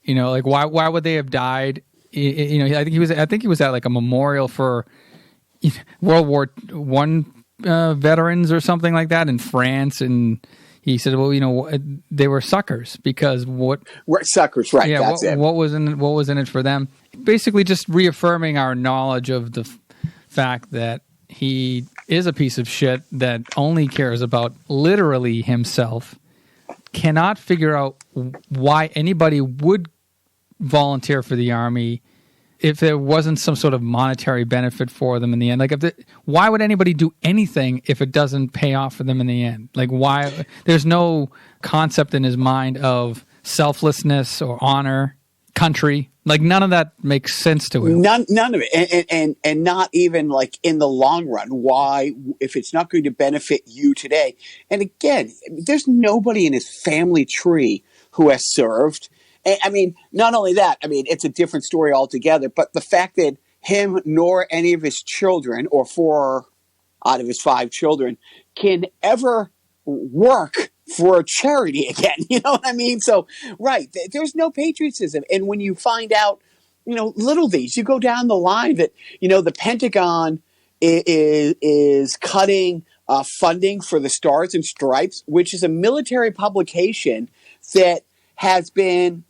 S2: Why would they have died? I think he was at like a memorial for World War I veterans or something like that in France, and he said, "Well, they were suckers because what
S1: suckers, right?
S2: Yeah,
S1: that's
S2: what was in it for them?" Basically, just reaffirming our knowledge of the fact that he is a piece of shit that only cares about literally himself. Cannot figure out why anybody would volunteer for the army if there wasn't some sort of monetary benefit for them in the end. Why would anybody do anything if it doesn't pay off for them in the end? Why? There's no concept in his mind of selflessness or honor, country. None of that makes sense to him.
S1: None of it, and not even in the long run. Why, if it's not going to benefit you today? And again, there's nobody in his family tree who has served. I mean, not only that, it's a different story altogether, but the fact that him nor any of his children, or 4 out of his 5 children, can ever work for a charity again. You know what I mean? So, right, there's no patriotism. And when you find out, little things, you go down the line that, the Pentagon is cutting funding for the Stars and Stripes, which is a military publication that has been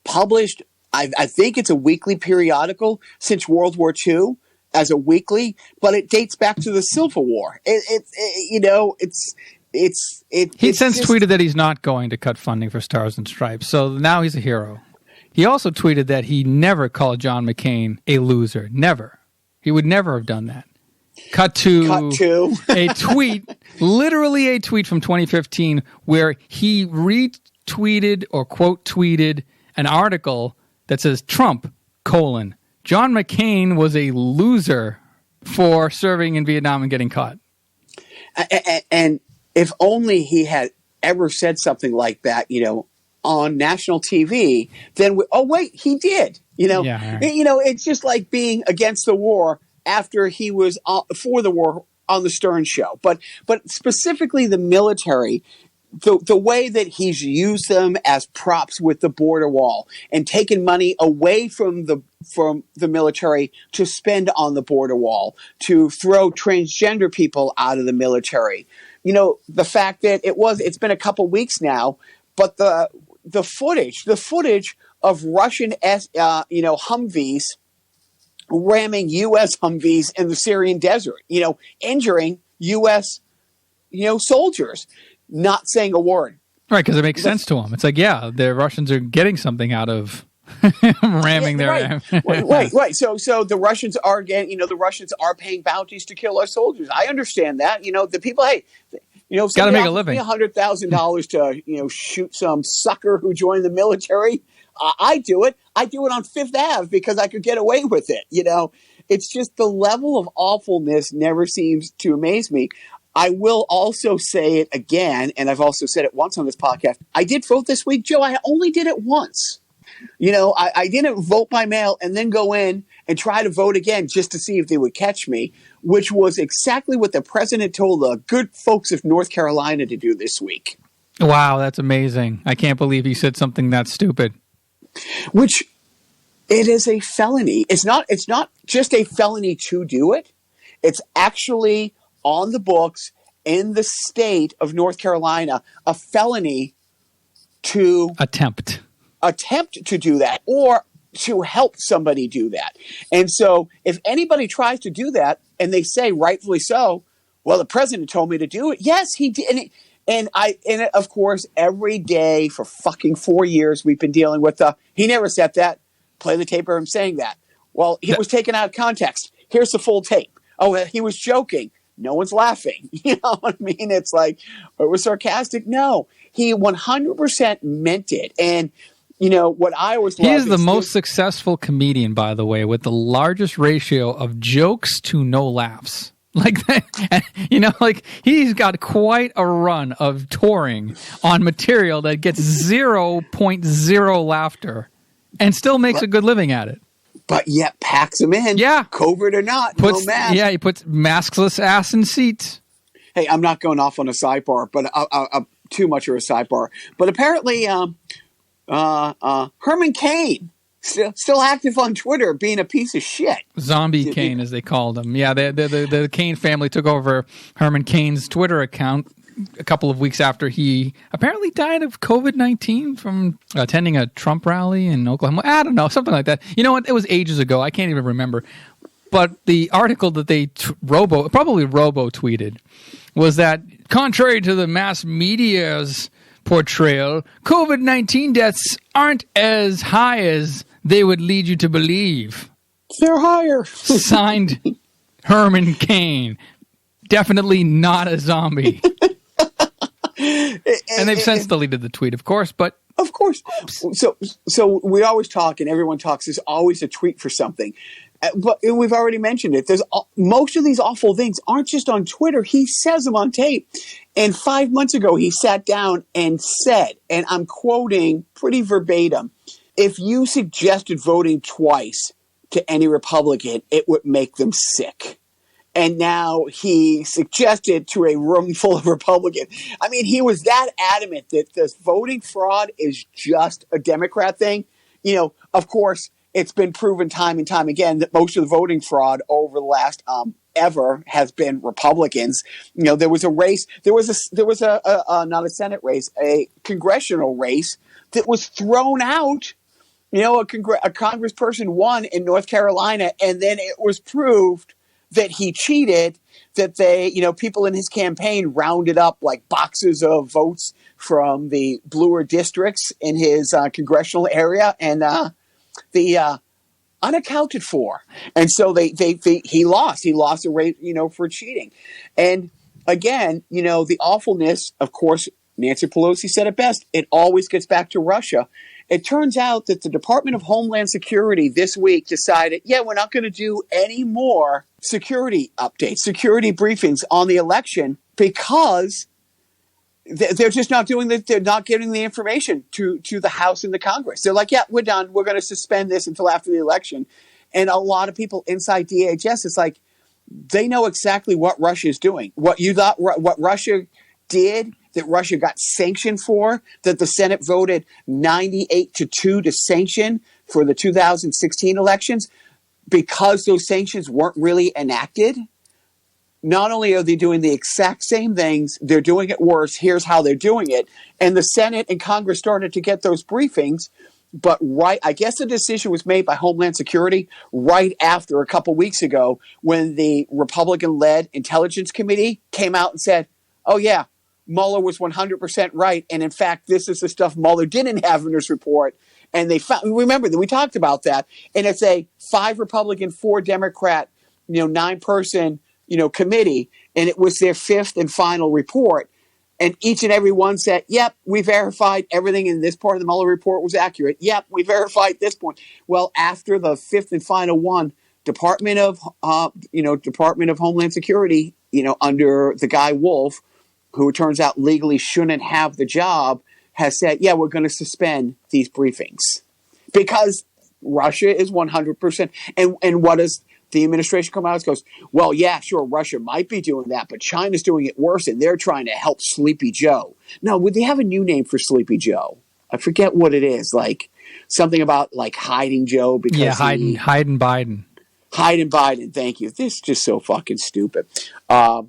S1: published, I think it's a weekly periodical since World War II as a weekly, but it dates back to the Civil War. He
S2: since tweeted that he's not going to cut funding for Stars and Stripes, so now he's a hero. He also tweeted that he never called John McCain a loser. Never. He would never have done that. Cut to a tweet, literally a tweet from 2015, where he retweeted or quote tweeted an article that says Trump, John McCain was a loser, for serving in Vietnam and getting caught.
S1: And if only he had ever said something like that, on national TV, then he did.
S2: Yeah, right.
S1: It's just like being against the war after he was for the war on the Stern Show. But specifically the military, the way that he's used them as props with the border wall and taken money away from the military to spend on the border wall, to throw transgender people out of the military. The fact that it's been a couple weeks now, but the footage of Russian Humvees ramming U.S. Humvees in the Syrian desert, injuring U.S. soldiers, not saying a word.
S2: Right, because it makes sense to them. It's like, yeah, the Russians are getting something out of ramming their...
S1: Right. So the Russians are getting, the Russians are paying bounties to kill our soldiers. I understand that. The people, hey,
S2: got to make a living.
S1: $100,000 to, shoot some sucker who joined the military. I do it. I do it on Fifth Ave because I could get away with it. It's just the level of awfulness never seems to amaze me. I will also say it again, and I've also said it once on this podcast. I did vote this week, Joe. I only did it once. I didn't vote by mail and then go in and try to vote again just to see if they would catch me, which was exactly what the president told the good folks of North Carolina to do this week.
S2: Wow, that's amazing. I can't believe he said something that stupid.
S1: Which, it is a felony. It's not just a felony to do it. It's actually on the books in the state of North Carolina, a felony to attempt to do that or to help somebody do that. And so if anybody tries to do that and they say rightfully so, well, the president told me to do it. Yes, he did. And of course, every day for fucking 4 years, we've been dealing with he never said that. Play the tape of him saying that. Well, he was taken out of context. Here's the full tape. Oh, he was joking. No one's laughing. You know what I mean? It's like, it was sarcastic. No, he 100% meant it. And, what I always love
S2: is the most successful comedian, by the way, with the largest ratio of jokes to no laughs. Like that, he's got quite a run of touring on material that gets 0.0 laughter and still makes a good living at it.
S1: But yet packs them in.
S2: Yeah.
S1: COVID or not, no mask.
S2: Yeah, he puts maskless ass in seats.
S1: Hey, I'm not going off on a sidebar, but too much of a sidebar. But apparently Herman Cain, still active on Twitter, being a piece of shit.
S2: Zombie Cain, as they called him. Yeah, the Cain family took over Herman Cain's Twitter account a couple of weeks after he apparently died of COVID-19 from attending a Trump rally in Oklahoma. I don't know, something like that. You know what? It was ages ago. I can't even remember. But the article that they probably robo-tweeted was that, contrary to the mass media's portrayal, COVID-19 deaths aren't as high as they would lead you to believe.
S1: They're higher.
S2: Signed, Herman Cain. Definitely not a zombie. And they've since deleted the tweet, of course, but...
S1: Of course. So we always talk, and everyone talks, there's always a tweet for something. But we've already mentioned it. Most of these awful things aren't just on Twitter. He says them on tape. And 5 months ago, he sat down and said, and I'm quoting pretty verbatim, if you suggested voting twice to any Republican, it would make them sick. And now he suggested to a room full of Republicans. I mean, he was that adamant that this voting fraud is just a Democrat thing. Of course, it's been proven time and time again that most of the voting fraud over the last ever has been Republicans. There was a race. There was a not a Senate race, a congressional race that was thrown out. A congressperson won in North Carolina, and then it was proved that he cheated, that people in his campaign rounded up like boxes of votes from the bluer districts in his congressional area, and the unaccounted for. And so he lost. He lost a race, for cheating. And again, the awfulness, of course, Nancy Pelosi said it best. It always gets back to Russia. It turns out that the Department of Homeland Security this week decided, yeah, we're not going to do any more security updates, security briefings on the election because they're just not doing that. They're not getting the information to the House and the Congress. They're like, yeah, we're done. We're going to suspend this until after the election. And a lot of people inside DHS, it's like, they know exactly what Russia is doing. What you thought, what Russia did, that Russia got sanctioned for, that the Senate voted 98-2 to sanction for the 2016 elections, because those sanctions weren't really enacted. Not only are they doing the exact same things, they're doing it worse. Here's how they're doing it. And the Senate and Congress started to get those briefings. But I guess the decision was made by Homeland Security right after a couple weeks ago when the Republican-led Intelligence Committee came out and said, oh, yeah, Mueller was 100% right. And in fact, this is the stuff Mueller didn't have in his report. And they found, remember that we talked about that. And it's a 5 Republican, 4 Democrat, 9-person, committee. And it was their 5th and final report. And each and every one said, yep, we verified everything in this part of the Mueller report was accurate. Yep, we verified this point. Well, after the 5th and final one, Department of Homeland Security, under the guy Wolf, who it turns out legally shouldn't have the job, has said, yeah, we're going to suspend these briefings because Russia is 100%. And what does the administration come out and goes, well, yeah, sure, Russia might be doing that, but China's doing it worse, and they're trying to help Sleepy Joe. Now, would they have a new name for Sleepy Joe? I forget what it is. Like something about like hiding Joe because
S2: hiding Biden.
S1: Hiding Biden. Thank you. This is just so fucking stupid. That's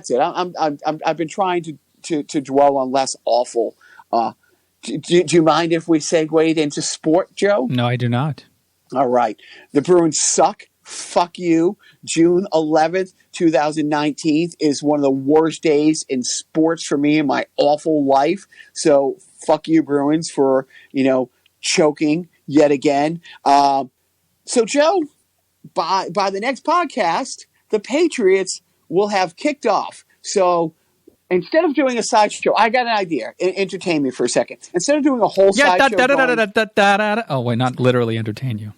S1: it. I've been trying to dwell on less awful. Do you mind if we segued into sport, Joe?
S2: No, I do not.
S1: All right. The Bruins suck. Fuck you. June 11th, 2019 is one of the worst days in sports for me in my awful life. So fuck you, Bruins, for, choking yet again. So, Joe, by the next podcast, the Patriots will have kicked off. So instead of doing a sideshow, I got an idea. Entertain me for a second. Instead of doing a whole sideshow,
S2: oh wait, not literally entertain you.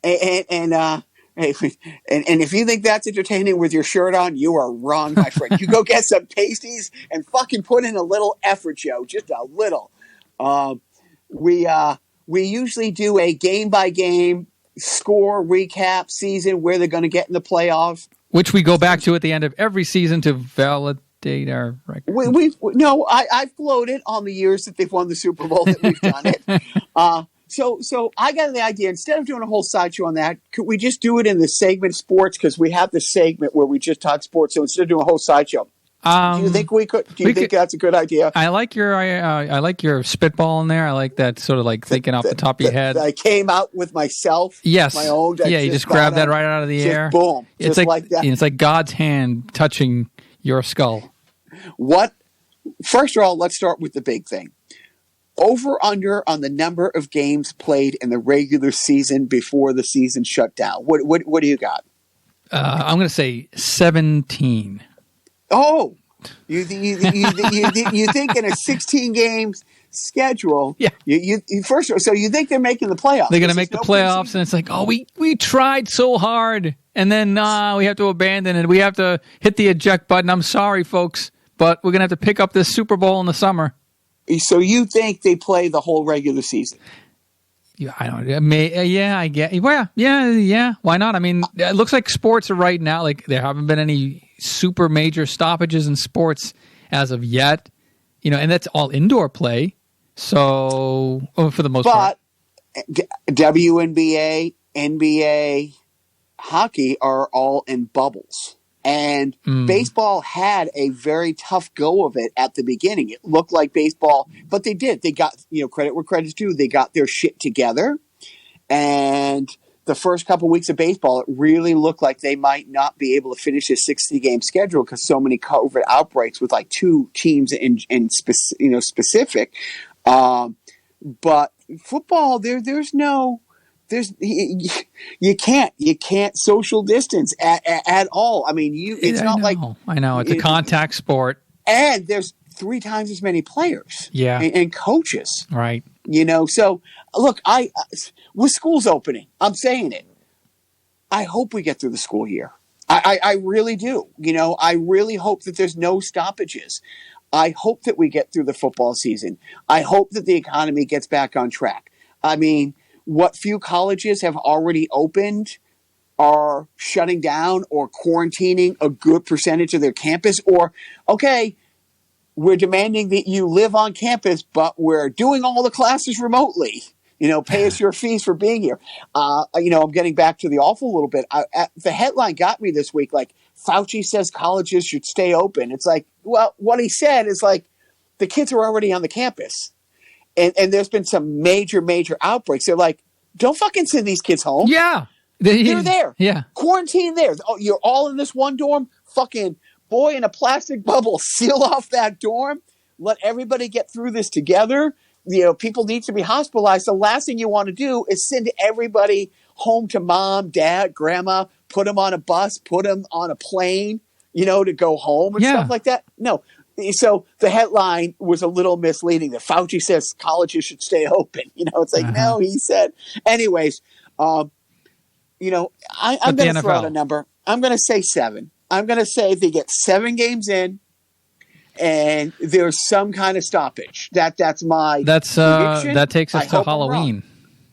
S1: And if you think that's entertaining with your shirt on, you are wrong, my friend. You go get some pasties and fucking put in a little effort, Joe, just a little. We usually do a game by game score recap season where they're going to get in the playoffs,
S2: which we go back to at the end of every season to validate our record.
S1: I've gloated on the years that they've won the Super Bowl that we've done it. So I got the idea, instead of doing a whole sideshow on that, could we just do it in the segment sports? Because we have the segment where we just talk sports. So instead of doing a whole sideshow, do you think we could? Do you think that's a good idea?
S2: I like your spitball in there. I like that sort of like thinking off the top of your head.
S1: I came out with myself.
S2: Yes.
S1: My own.
S2: You just grab that right out of the air.
S1: Boom.
S2: It's like that. It's like God's hand touching your skull.
S1: What? First of all, let's start with the big thing. Over under on the number of games played in the regular season before the season shut down. What do you got?
S2: I'm going to say 17.
S1: Oh, you think in a 16 games schedule?
S2: Yeah.
S1: You first. So you think they're making the playoffs?
S2: They're going to make the playoffs, and it's like, oh, we tried so hard, and then we have to abandon it. We have to hit the eject button. I'm sorry, folks, but we're going to have to pick up this Super Bowl in the summer.
S1: So you think they play the whole regular season?
S2: Yeah, I don't. I get. Well, yeah. Why not? I mean, it looks like sports are right now. Like there haven't been any super major stoppages in sports as of yet. And that's all indoor play. So for the most part,
S1: WNBA, NBA, hockey are all in bubbles. And baseball had a very tough go of it at the beginning. It looked like baseball, but they did. They got, credit where credit's due. They got their shit together. And the first couple of weeks of baseball, it really looked like they might not be able to finish a 60-game schedule because so many COVID outbreaks with like 2 teams in specific. But football, you can't social distance at all. I mean,
S2: I know it's a contact sport,
S1: and there's 3 times as many players,
S2: and
S1: coaches,
S2: right?
S1: So look, with schools opening, I'm saying it. I hope we get through the school year. I really do. I really hope that there's no stoppages. I hope that we get through the football season. I hope that the economy gets back on track. I mean, what few colleges have already opened are shutting down or quarantining a good percentage of their campus, or, okay, we're demanding that you live on campus, but we're doing all the classes remotely. Pay us your fees for being here. I'm getting back to the awful a little bit. The headline got me this week, like, Fauci says colleges should stay open. It's like, well, what he said is like, the kids are already on the campus. And there's been some major, major outbreaks. They're like, don't fucking send these kids home.
S2: Yeah.
S1: They're there.
S2: Yeah.
S1: Quarantine there. Oh, you're all in this one dorm? Fucking boy in a plastic bubble. Seal off that dorm. Let everybody get through this together. People need to be hospitalized. The last thing you want to do is send everybody home to mom, dad, grandma, put them on a bus, put them on a plane, to go home and stuff like that. No. So the headline was a little misleading. That Fauci says colleges should stay open. It's like, no, he said. Anyways, I'm going to throw out a number. I'm going to say 7. I'm going to say they get 7 games in, and there's some kind of stoppage. That's my prediction.
S2: That takes us to Halloween.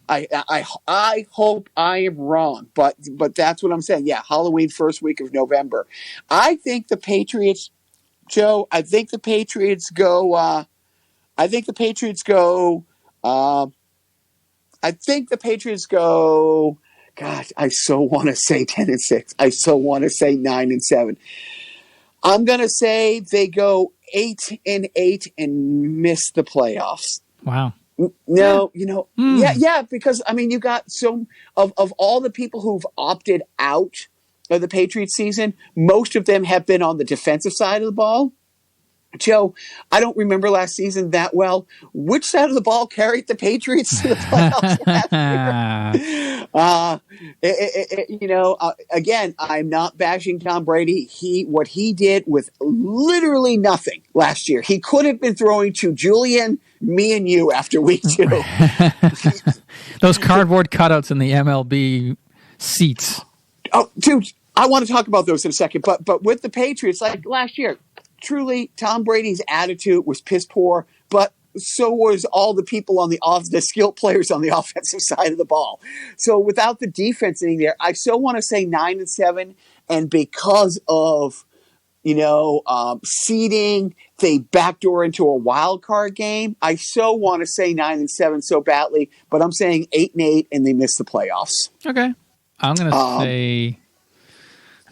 S1: I hope I am wrong, but that's what I'm saying. Yeah, Halloween, first week of November. I think the Patriots, Joe. I think the Patriots go. I think the Patriots go. Gosh, I so want to say 10-6. I so want to say 9-7. I'm gonna say they go 8-8 and miss the playoffs.
S2: Wow.
S1: No, because I mean, you got some of all the people who've opted out of the Patriots season. Most of them have been on the defensive side of the ball. Joe, I don't remember last season that well. Which side of the ball carried the Patriots to the playoffs last year? Again, I'm not bashing Tom Brady. What he did with literally nothing last year. He could have been throwing to Julian, me, and you after week 2.
S2: Those cardboard cutouts in the MLB seats.
S1: Oh, dude, I want to talk about those in a second. But with the Patriots, like last year, truly, Tom Brady's attitude was piss poor, but so was all the people the skilled players on the offensive side of the ball. So without the defense in there, I so want to say 9-7, and because of seeding, they backdoor into a wild card game. I so want to say 9-7 so badly, but I'm saying 8-8, and they miss the playoffs.
S2: Okay, I'm gonna say.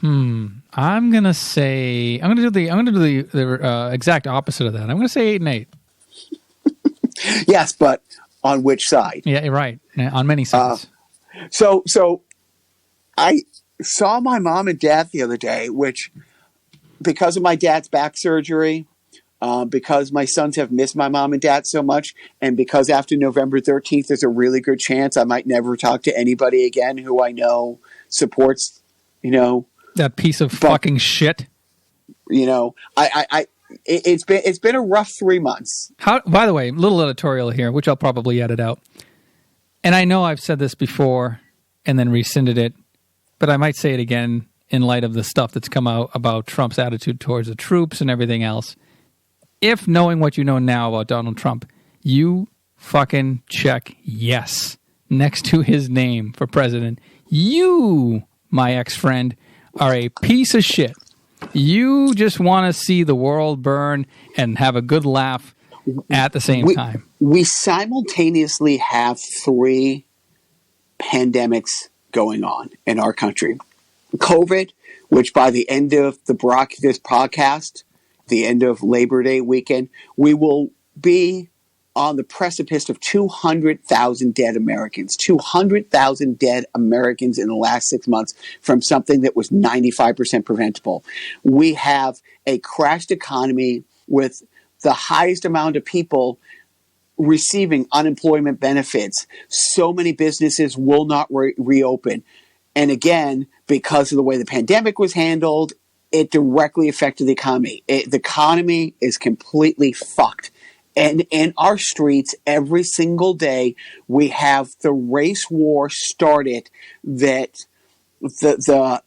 S2: I'm gonna do the exact opposite of that. I'm gonna say 8-8.
S1: Yes, but on which side?
S2: Yeah, you're right. On many sides.
S1: So I saw my mom and dad the other day, which because of my dad's back surgery, because my sons have missed my mom and dad so much, and because after November 13th, there's a really good chance I might never talk to anybody again who I know supports,
S2: that piece of fucking shit.
S1: It's been a rough 3 months.
S2: By the way, little editorial here, which I'll probably edit out. And I know I've said this before and then rescinded it, but I might say it again in light of the stuff that's come out about Trump's attitude towards the troops and everything else. If knowing what you know now about Donald Trump, you fucking check yes next to his name for president, you, my ex-friend, are a piece of shit. You just want to see the world burn and have a good laugh at the same time.
S1: We simultaneously have 3 pandemics going on in our country. COVID, which by the end of this podcast, the end of Labor Day weekend, we will be on the precipice of 200,000 dead Americans. 200,000 dead Americans in the last 6 months from something that was 95% preventable. We have a crashed economy with the highest amount of people receiving unemployment benefits. So many businesses will not reopen. And again, because of the way the pandemic was handled, it directly affected the economy. The economy is completely fucked. And in our streets, every single day, we have the race war started that Biden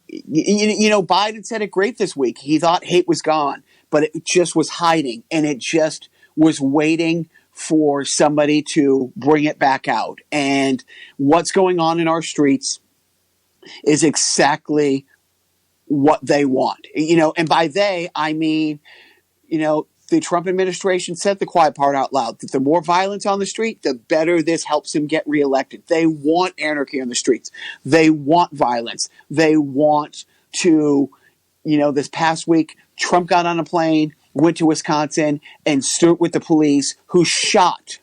S1: said it great this week. He thought hate was gone, but it just was hiding, and it just was waiting for somebody to bring it back out. And what's going on in our streets is exactly what they want. And by they, I mean, the Trump administration said the quiet part out loud, that the more violence on the street, the better this helps him get reelected. They want anarchy on the streets. They want violence. They want to, this past week, Trump got on a plane, went to Wisconsin, and stood with the police, who shot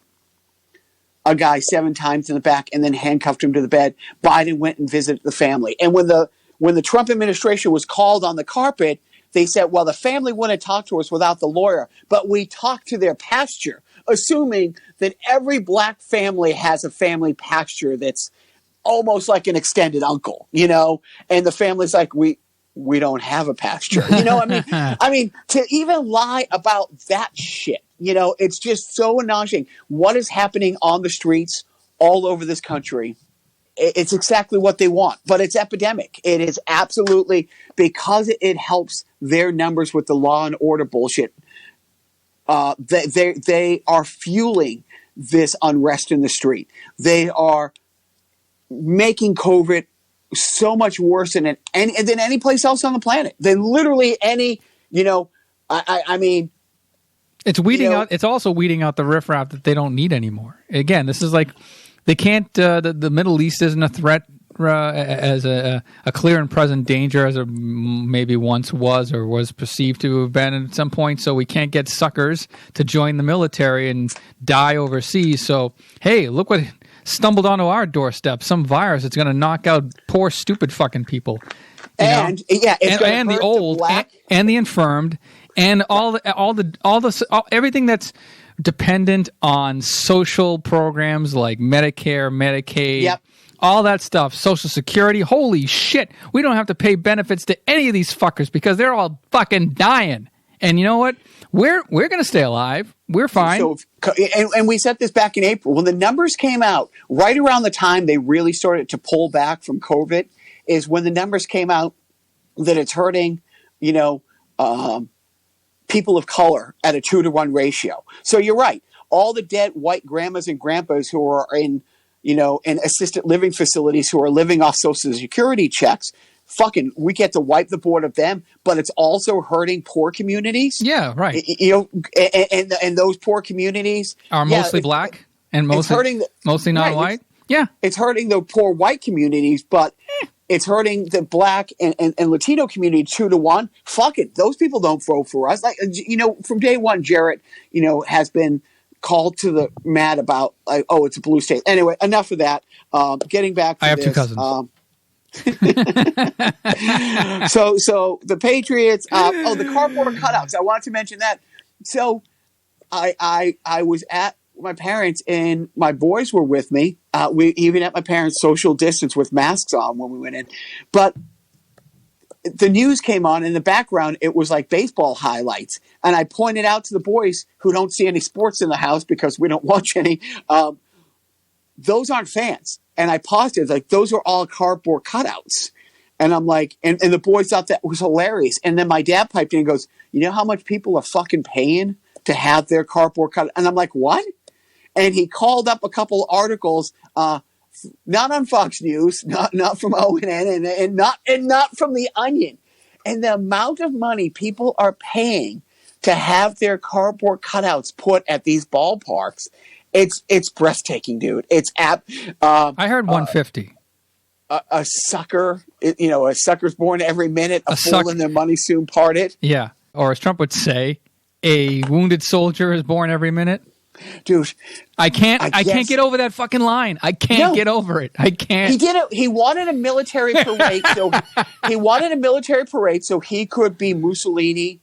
S1: a guy 7 times in the back and then handcuffed him to the bed. Biden went and visited the family. And when the Trump administration was called on the carpet, they said, well, the family wouldn't talk to us without the lawyer, but we talked to their pastor, assuming that every black family has a family pastor that's almost like an extended uncle, and the family's like, we don't have a pastor, I mean, to even lie about that shit, it's just so nauseating. What is happening on the streets all over this country? It's exactly what they want, but it's epidemic. It is absolutely, because it helps their numbers with the law and order bullshit. They are fueling this unrest in the street. They are making COVID so much worse than any place else on the planet. Than literally any, I mean.
S2: It's weeding out. It's also weeding out the riffraff that they don't need anymore. Again, this is like. They can't. The Middle East isn't a threat as a clear and present danger as it maybe once was or was perceived to have been at some point. So we can't get suckers to join the military and die overseas. So hey, look what stumbled onto our doorstep: some virus that's going to knock out poor, stupid, fucking people.
S1: And
S2: the old and the infirmed and everything that's dependent on social programs like Medicare, Medicaid, all that stuff, Social Security. Holy shit, we don't have to pay benefits to any of these fuckers because they're all fucking dying. And you know what? We're going to stay alive. We're fine.
S1: So, and we said this back in April. When the numbers came out, right around the time they really started to pull back from COVID, is when the numbers came out that it's hurting, people of color at a 2-to-1 ratio. So you're right. All the dead white grandmas and grandpas who are in assisted living facilities who are living off Social Security checks, we get to wipe the board of them, but it's also hurting poor communities.
S2: Yeah, right.
S1: And those poor communities
S2: are mostly black and mostly non-white.
S1: Right, it's hurting the poor white communities, but it's hurting the black and Latino community 2-to-1. Fuck it. Those people don't vote for us. Like, from day one, Jarrett, has been called to the mat about, it's a blue state. Anyway, enough of that. Getting back to
S2: I have
S1: this,
S2: 2 cousins.
S1: So the Patriots, the cardboard cutouts. I wanted to mention that. So I was at my parents and my boys were with me. We even at my parents' social distance with masks on when we went in. But the news came on in the background. It was like baseball highlights. And I pointed out to the boys who don't see any sports in the house because we don't watch any. Those aren't fans. And I paused it. Like, those are all cardboard cutouts. And I'm like, and the boys thought that was hilarious. And then my dad piped in and goes, you know how much people are fucking paying to have their cardboard cut? And I'm like, what? And he called up a couple articles, not on Fox News, not from ONN, and not from The Onion. And the amount of money people are paying to have their cardboard cutouts put at these ballparks, it's breathtaking, dude. It's
S2: I heard 150.
S1: A sucker, a sucker's born every minute. A fool and their money soon parted.
S2: Yeah, or as Trump would say, a wounded soldier is born every minute.
S1: Dude,
S2: I can't get over that fucking line. I can't get over it. I can't.
S1: He did it. He wanted a military parade. So he could be Mussolini.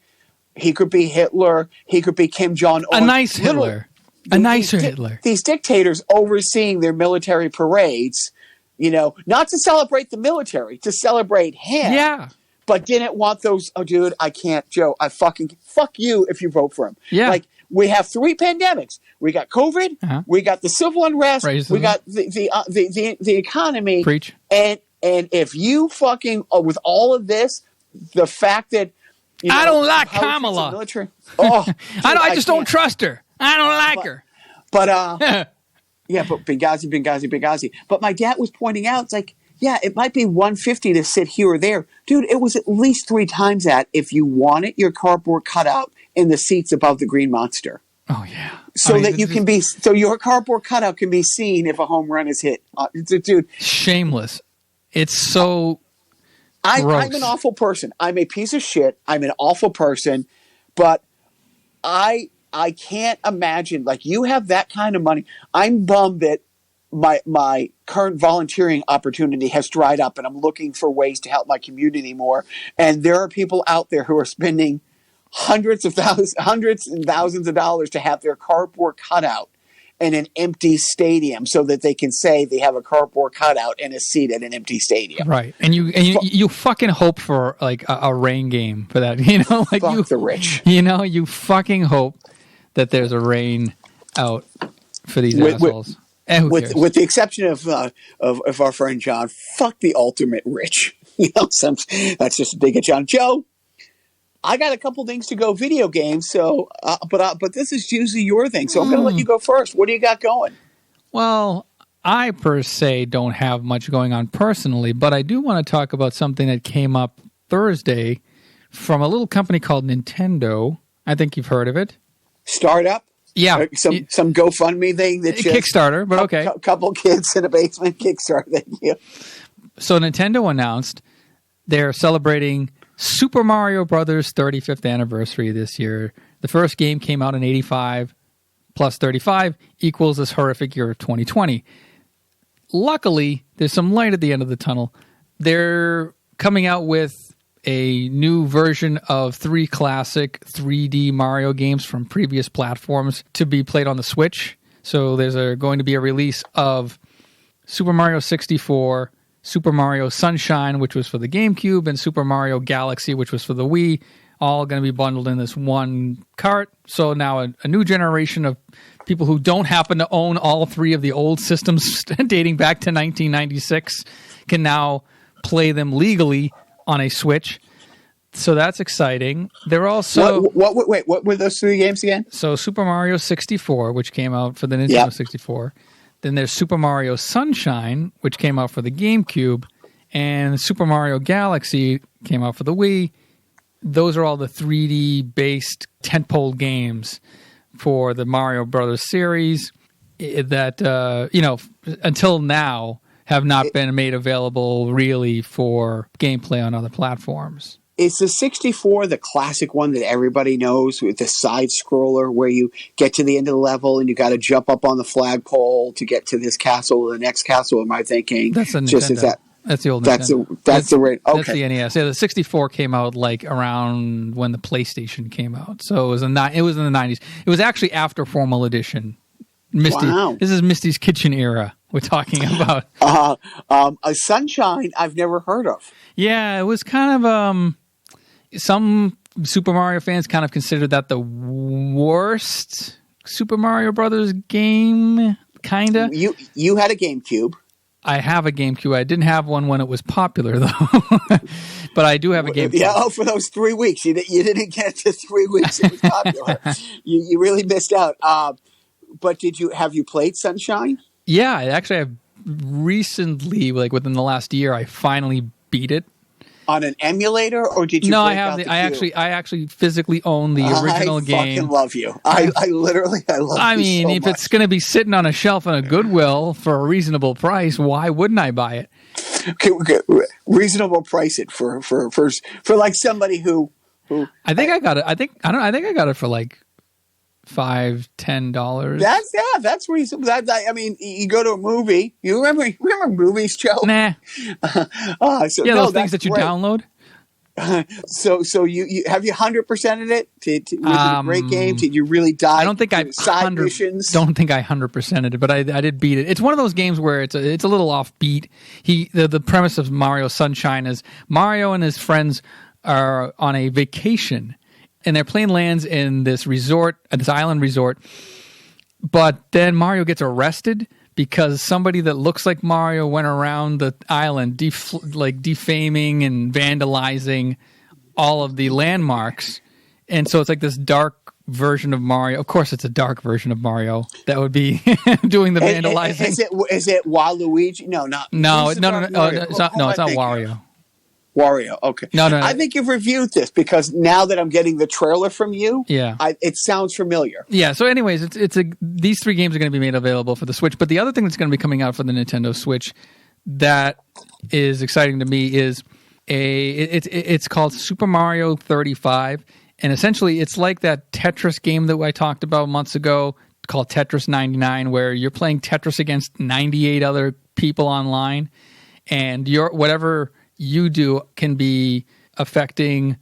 S1: He could be Hitler. He could be Kim Jong-un.
S2: A nice Hitler. A nicer Hitler.
S1: These dictators overseeing their military parades, not to celebrate the military, to celebrate him.
S2: Yeah.
S1: but didn't want those. Oh, dude, I can't, Joe. I fucking fuck you if you vote for him.
S2: Yeah.
S1: Like, we have 3 pandemics. We got COVID. We got the civil unrest.
S2: Racism.
S1: We got the economy.
S2: Preach.
S1: And if you fucking with all of this, the fact that
S2: I don't like Kamala.
S1: Military, oh, dude,
S2: I just don't trust her. I don't like her.
S1: But yeah, but Benghazi. But my dad was pointing out, it's like, yeah, it might be $150 to sit here or there, dude. It was at least 3 times that if you wanted your cardboard cutout in the seats above the Green Monster.
S2: Oh yeah,
S1: so that you can be, so your cardboard cutout can be seen if a home run is hit. Dude,
S2: shameless. It's so.
S1: I'm an awful person. I'm a piece of shit. I'm an awful person, but I can't imagine, like, you have that kind of money. I'm bummed that my current volunteering opportunity has dried up, and I'm looking for ways to help my community more. And there are people out there who are spending hundreds and thousands of dollars to have their cardboard cutout in an empty stadium, so that they can say they have a cardboard cutout and a seat at an empty stadium.
S2: Right, and you fucking hope for like a rain game for that, you know, like
S1: fuck the rich.
S2: You know, you fucking hope that there's a rain out for these assholes.
S1: With the exception of our friend John, fuck the ultimate rich. You know, that's just a dig at John. Joe, I got a couple things to go video games, so but this is usually your thing, so I'm going to let you go first. What do you got going?
S2: Well, I per se don't have much going on personally, but I do want to talk about something that came up Thursday from a little company called Nintendo. I think you've heard of it.
S1: Startup?
S2: Yeah.
S1: Some GoFundMe thing that just
S2: Kickstarter, but okay.
S1: A couple kids in a basement Kickstarter thing. Yeah.
S2: So Nintendo announced they're celebrating Super Mario Brothers 35th anniversary this year. The first game came out in 85 plus 35 equals this horrific year of 2020. Luckily, there's some light at the end of the tunnel. They're coming out with a new version of 3 classic 3D Mario games from previous platforms to be played on the Switch. So there's going to be a release of Super Mario 64, Super Mario Sunshine, which was for the GameCube, and Super Mario Galaxy, which was for the Wii, all going to be bundled in this one cart. So now a new generation of people who don't happen to own all 3 of the old systems dating back to 1996 can now play them legally on a Switch. So that's exciting. They're also...
S1: Wait, what were those 3 games again?
S2: So Super Mario 64, which came out for the Nintendo 64. Then there's Super Mario Sunshine, which came out for the GameCube, and Super Mario Galaxy came out for the Wii. Those are all the 3D-based tentpole games for the Mario Brothers series that, until now have not been made available really for gameplay on other platforms.
S1: Is the 64 the classic one that everybody knows, with the side scroller where you get to the end of the level and you got to jump up on the flagpole to get to this castle or the next castle? Am I thinking?
S2: That's the Nintendo. That's the old Nintendo.
S1: That's the right. Okay.
S2: That's the NES. Yeah, the 64 came out like around when the PlayStation came out. So it was in the 90s. It was actually after Formal Edition. Misty. Wow. This is Misty's Kitchen era we're talking about.
S1: A Sunshine I've never heard of.
S2: Yeah, it was kind of some Super Mario fans kind of considered that the worst Super Mario Brothers game, kind of.
S1: You had a GameCube.
S2: I have a GameCube. I didn't have one when it was popular, though. But I do have a GameCube.
S1: Yeah, for those 3 weeks. You didn't get to 3 weeks it was popular. you really missed out. But have you played Sunshine?
S2: Yeah, actually, I've recently, like within the last year, I finally beat it.
S1: On an emulator, or did you?
S2: No, I have. I actually physically own the original game.
S1: I fucking love you. I love.
S2: I mean,
S1: so
S2: if
S1: much.
S2: It's going to be sitting on a shelf in a Goodwill for a reasonable price, why wouldn't I buy it?
S1: Okay. Reasonable price it for like somebody who.
S2: I think I got it. I think I got it for like $5-10.
S1: That's reasonable. I mean, you go to a movie. You remember movies, Joe?
S2: Nah.
S1: Those things
S2: that you
S1: great.
S2: download.
S1: So you have you 100%ed it? Was it a great game? Did you really dive?
S2: I don't think I
S1: side missions.
S2: Don't think I 100%ed it, but I did beat it. It's one of those games where it's a little offbeat. The premise of Mario Sunshine is Mario and his friends are on a vacation, and they're playing lands in this resort, this island resort. But then Mario gets arrested because somebody that looks like Mario went around the island defaming and vandalizing all of the landmarks. And so it's like this dark version of Mario. Of course, it's a dark version of Mario that would be doing the vandalizing.
S1: Is it Waluigi? No.
S2: It's not Wario.
S1: Wario. Okay.
S2: No.
S1: I think you've reviewed this because now that I'm getting the trailer from you, it sounds familiar.
S2: Yeah. So, anyways, these three games are going to be made available for the Switch. But the other thing that's going to be coming out for the Nintendo Switch that is exciting to me is it's called Super Mario 35, and essentially it's like that Tetris game that I talked about months ago called Tetris 99, where you're playing Tetris against 98 other people online, and whatever you do can be affecting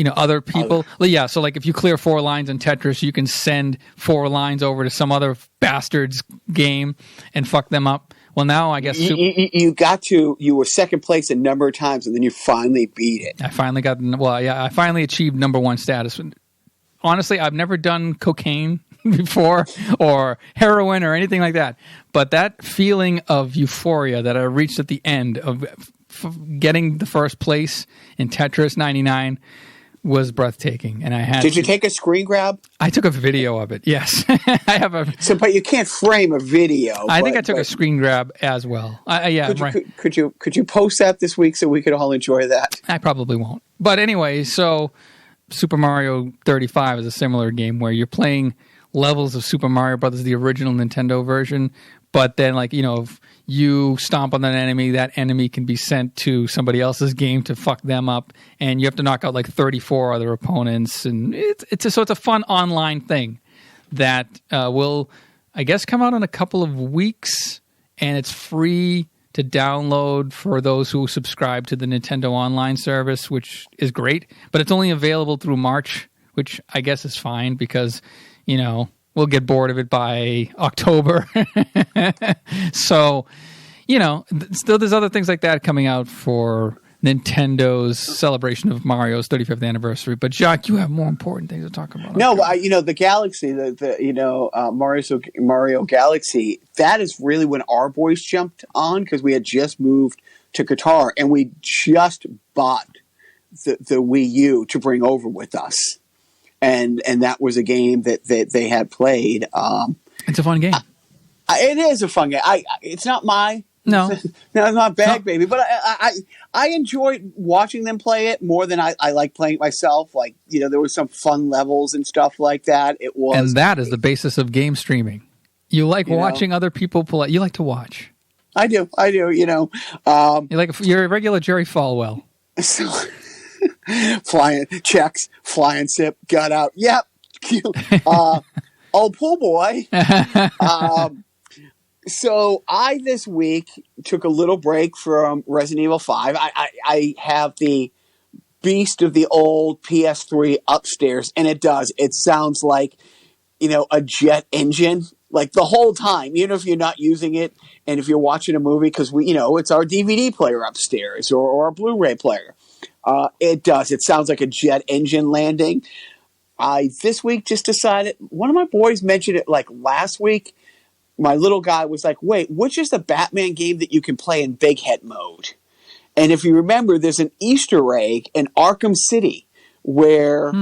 S2: other people. Yeah, so like if you clear 4 lines in Tetris, you can send 4 lines over to some other bastard's game and fuck them up. Well, now I guess
S1: you were second place a number of times, and then you finally beat it.
S2: I finally achieved number 1 status. Honestly, I've never done cocaine before or heroin or anything like that, but that feeling of euphoria that I reached at the end of getting the first place in Tetris 99 was breathtaking, and I had.
S1: Did you take a screen grab?
S2: I took a video of it. Yes, I have a.
S1: So, but you can't frame a video.
S2: I think I took a screen grab as well.
S1: Could you post that this week so we could all enjoy that?
S2: I probably won't. But anyway, so Super Mario 35 is a similar game where you're playing levels of Super Mario Brothers, the original Nintendo version, but then if you stomp on that enemy can be sent to somebody else's game to fuck them up, and you have to knock out like 34 other opponents, and it's a fun online thing that will, I guess, come out in a couple of weeks, and it's free to download for those who subscribe to the Nintendo Online service, which is great, but it's only available through March, which I guess is fine because we'll get bored of it by October. So, still there's other things like that coming out for Nintendo's celebration of Mario's 35th anniversary. But Jacques, you have more important things to talk about.
S1: No, the Galaxy, Mario Galaxy, that is really when our boys jumped on because we had just moved to Qatar and we just bought the Wii U to bring over with us. And that was a game that they had played.
S2: It's a fun game.
S1: It is a fun game. It's not my it's not bag baby, but I enjoyed watching them play it more than I like playing it myself. Like there was some fun levels and stuff like that. It was,
S2: and that is the basis of game streaming. You like watching other people play. You like to watch.
S1: I do. You're
S2: a regular Jerry Falwell.
S1: So. Flying checks, flying sip, got out. Yep. Pool boy. So I this week took a little break from Resident Evil 5. I have the beast of the old PS3 upstairs, and it sounds like a jet engine like the whole time, even if you're not using it, and if you're watching a movie because it's our DVD player upstairs or our Blu-ray player. It does. It sounds like a jet engine landing. I this week just decided, one of my boys mentioned it like last week. My little guy was like, wait, which is the Batman game that you can play in big head mode? And if you remember, there's an Easter egg in Arkham City where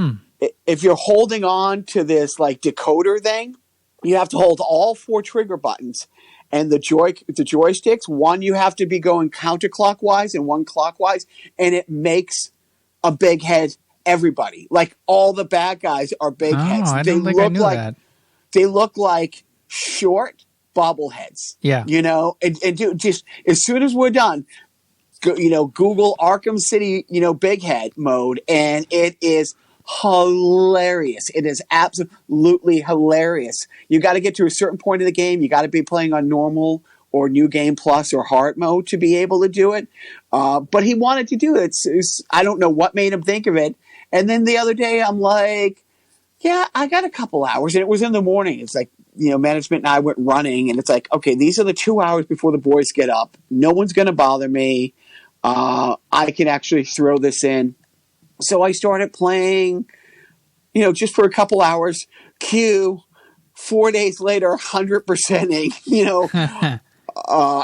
S1: if you're holding on to this like decoder thing, you have to hold all 4 trigger buttons. And the joysticks, one you have to be going counterclockwise and one clockwise, and it makes a big head everybody. Like all the bad guys are big heads.
S2: I don't think I knew that.
S1: They look like short bobbleheads.
S2: Yeah.
S1: And just as soon as we're done, Google Arkham City, big head mode, and it is hilarious. It is absolutely hilarious. You got to get to a certain point of the game. You got to be playing on normal or New Game Plus or Hard Mode to be able to do it. But he wanted to do it. I don't know what made him think of it. And then the other day, I'm like, yeah, I got a couple hours. And it was in the morning. It's like, management and I went running. And it's like, okay, these are the 2 hours before the boys get up. No one's going to bother me. I can actually throw this in. So I started playing, just for a couple hours. Cue, 4 days later, 100%ing,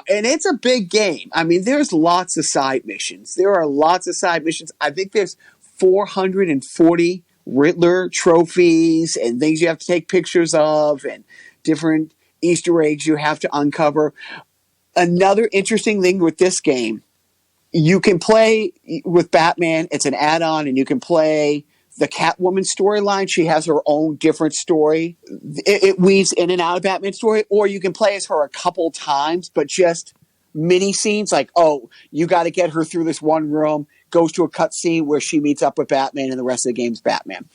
S1: and it's a big game. I mean, there's lots of side missions. There are lots of side missions. I think there's 440 Riddler trophies and things you have to take pictures of and different Easter eggs you have to uncover. Another interesting thing with this game, you can play with Batman. It's an add-on, and you can play the Catwoman storyline. She has her own different story. It weaves in and out of Batman's story, or you can play as her a couple times, but just mini scenes like, oh, you got to get her through this one room, goes to a cut scene where she meets up with Batman, and the rest of the game's Batman.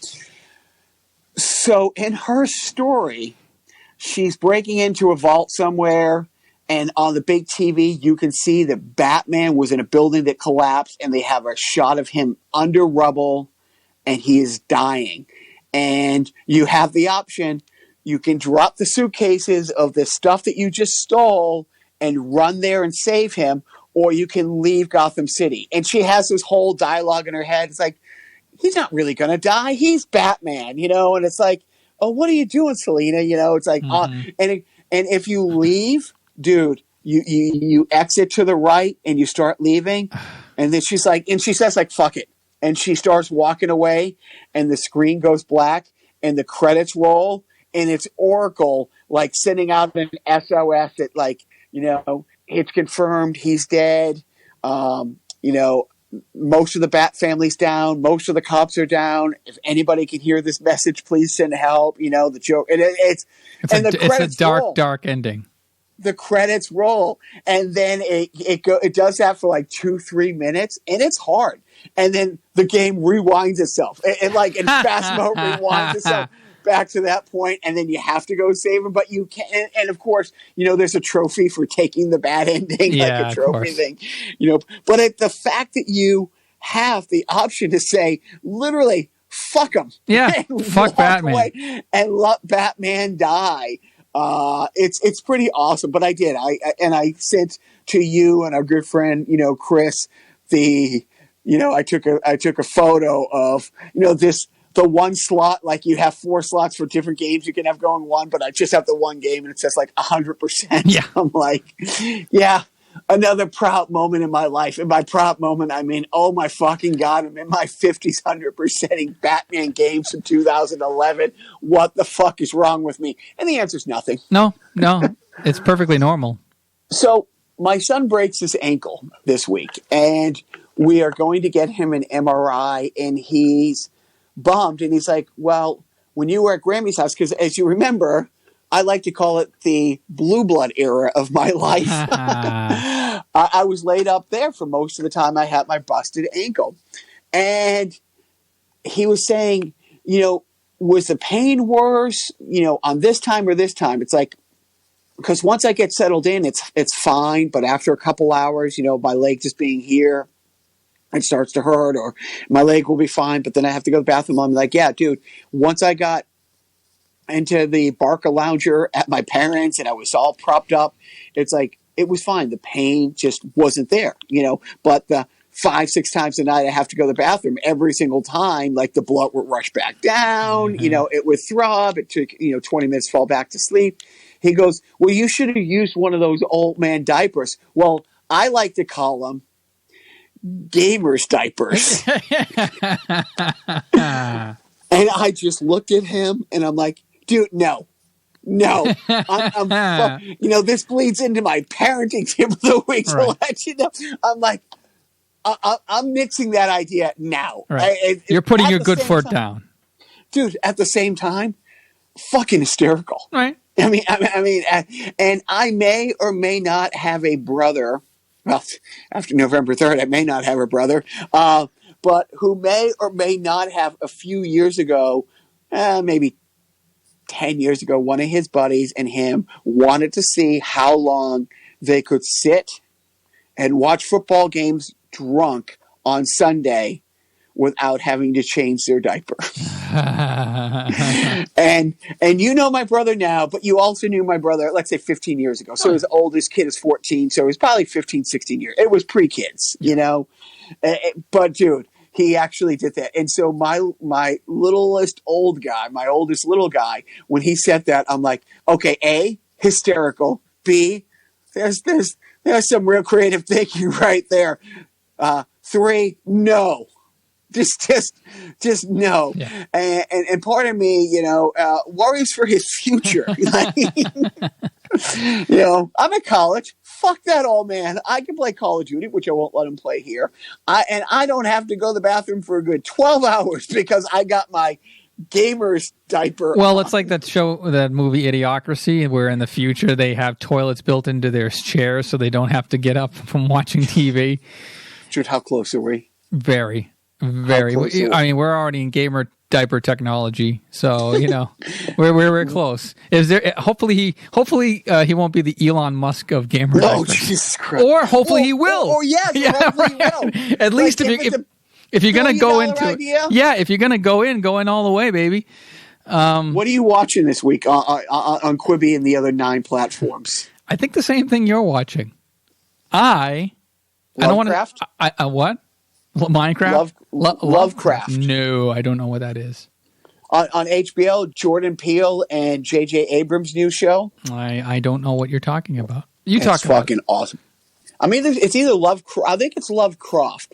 S1: So in her story, she's breaking into a vault somewhere, and on the big TV, you can see that Batman was in a building that collapsed, and they have a shot of him under rubble, and he is dying. And you have the option, you can drop the suitcases of the stuff that you just stole and run there and save him, or you can leave Gotham City. And she has this whole dialogue in her head. It's like, he's not really going to die. He's Batman, and it's like, oh, what are you doing, Selena? It's like, and if you leave, dude, you exit to the right and you start leaving. And then she says, fuck it. And she starts walking away, and the screen goes black, and the credits roll, and it's Oracle, sending out an SOS that, it's confirmed he's dead. Most of the Bat family's down. Most of the cops are down. If anybody can hear this message, please send help. The joke. It's
S2: a dark ending.
S1: The credits roll, and then it does that for 2-3 minutes, and it's hard. And then the game rewinds itself. In fast mode rewinds itself back to that point, and then you have to go save him. But you can, and of course, there's a trophy for taking the bad ending, a trophy thing, But the fact that you have the option to say, literally, fuck him,
S2: fuck Batman,
S1: away and let Batman die. It's pretty awesome. But I did. I sent to you and our good friend, Chris, I took a photo of, the one slot, you have 4 slots for different games you can have going one, but I just have the one game and it says 100%.
S2: Yeah.
S1: I'm like, yeah, another proud moment in my life. And by proud moment, I mean, oh my fucking God, I'm in my 50s 100%ing Batman games from 2011. What the fuck is wrong with me? And the answer is nothing.
S2: No, it's perfectly normal.
S1: So my son breaks his ankle this week, and we are going to get him an MRI, and he's bummed. And he's like, well, when you were at Grammy's house, because as you remember, I like to call it the blue blood era of my life. I was laid up there for most of the time I had my busted ankle. And he was saying, was the pain worse, on this time or this time? It's like, because once I get settled in, it's fine. But after a couple hours, my leg just being here, it starts to hurt, or my leg will be fine. But then I have to go to the bathroom. I'm like, yeah, dude, once I got into the Barca lounger at my parents and I was all propped up, it's like, it was fine. The pain just wasn't there, but the 5-6 times a night I have to go to the bathroom every single time, the blood would rush back down, it would throb. It took, 20 minutes to fall back to sleep. He goes, well, you should have used one of those old man diapers. Well, I like to call them gamers diapers. And I just looked at him and I'm like, dude, no. This bleeds into my parenting tip of the week. So I'll let you know. I'm like, I'm mixing that idea now.
S2: Right. You're putting your good foot down.
S1: Dude, at the same time, fucking hysterical.
S2: Right.
S1: I mean, and I may or may not have a brother. Well, after November 3rd, I may not have a brother, but who may or may not have a few years ago, maybe 10 years ago, one of his buddies and him wanted to see how long they could sit and watch football games drunk on Sunday without having to change their diaper. and you know my brother now, but you also knew my brother, let's say 15 years ago. So his oldest kid is 14, so it was probably 15, 16 years. It was pre-kids, you know? But dude, he actually did that. And so my oldest little guy, when he said that, I'm like, okay, A, hysterical. B, there's some real creative thinking right there. 3, no. Just no.
S2: Yeah.
S1: And part of me, worries for his future. I'm at college. Fuck that old man. I can play Call of Duty, which I won't let him play here. I don't have to go to the bathroom for a good 12 hours because I got my gamer's diaper.
S2: Well,
S1: on.
S2: it's like that movie Idiocracy, where in the future they have toilets built into their chairs so they don't have to get up from watching TV.
S1: Dude, how close are we?
S2: Very. I mean, we're already in gamer diaper technology, so we're close. Is there? Hopefully he won't be the Elon Musk of gamer diapers.
S1: Oh, Jesus Christ!
S2: Or hopefully he will.
S1: Or hopefully he will.
S2: At least if you're gonna go into
S1: idea?
S2: if you're gonna go in all the way, baby.
S1: What are you watching this week on Quibi and the other 9 platforms?
S2: I think the same thing you're watching. I don't want to. What? Minecraft?
S1: Lovecraft.
S2: No, I don't know what that is.
S1: On HBO, Jordan Peele and J.J. Abrams' new show.
S2: I don't know what you're talking about.
S1: It's fucking awesome. I mean, it's either Lovecraft. I think it's Lovecraft.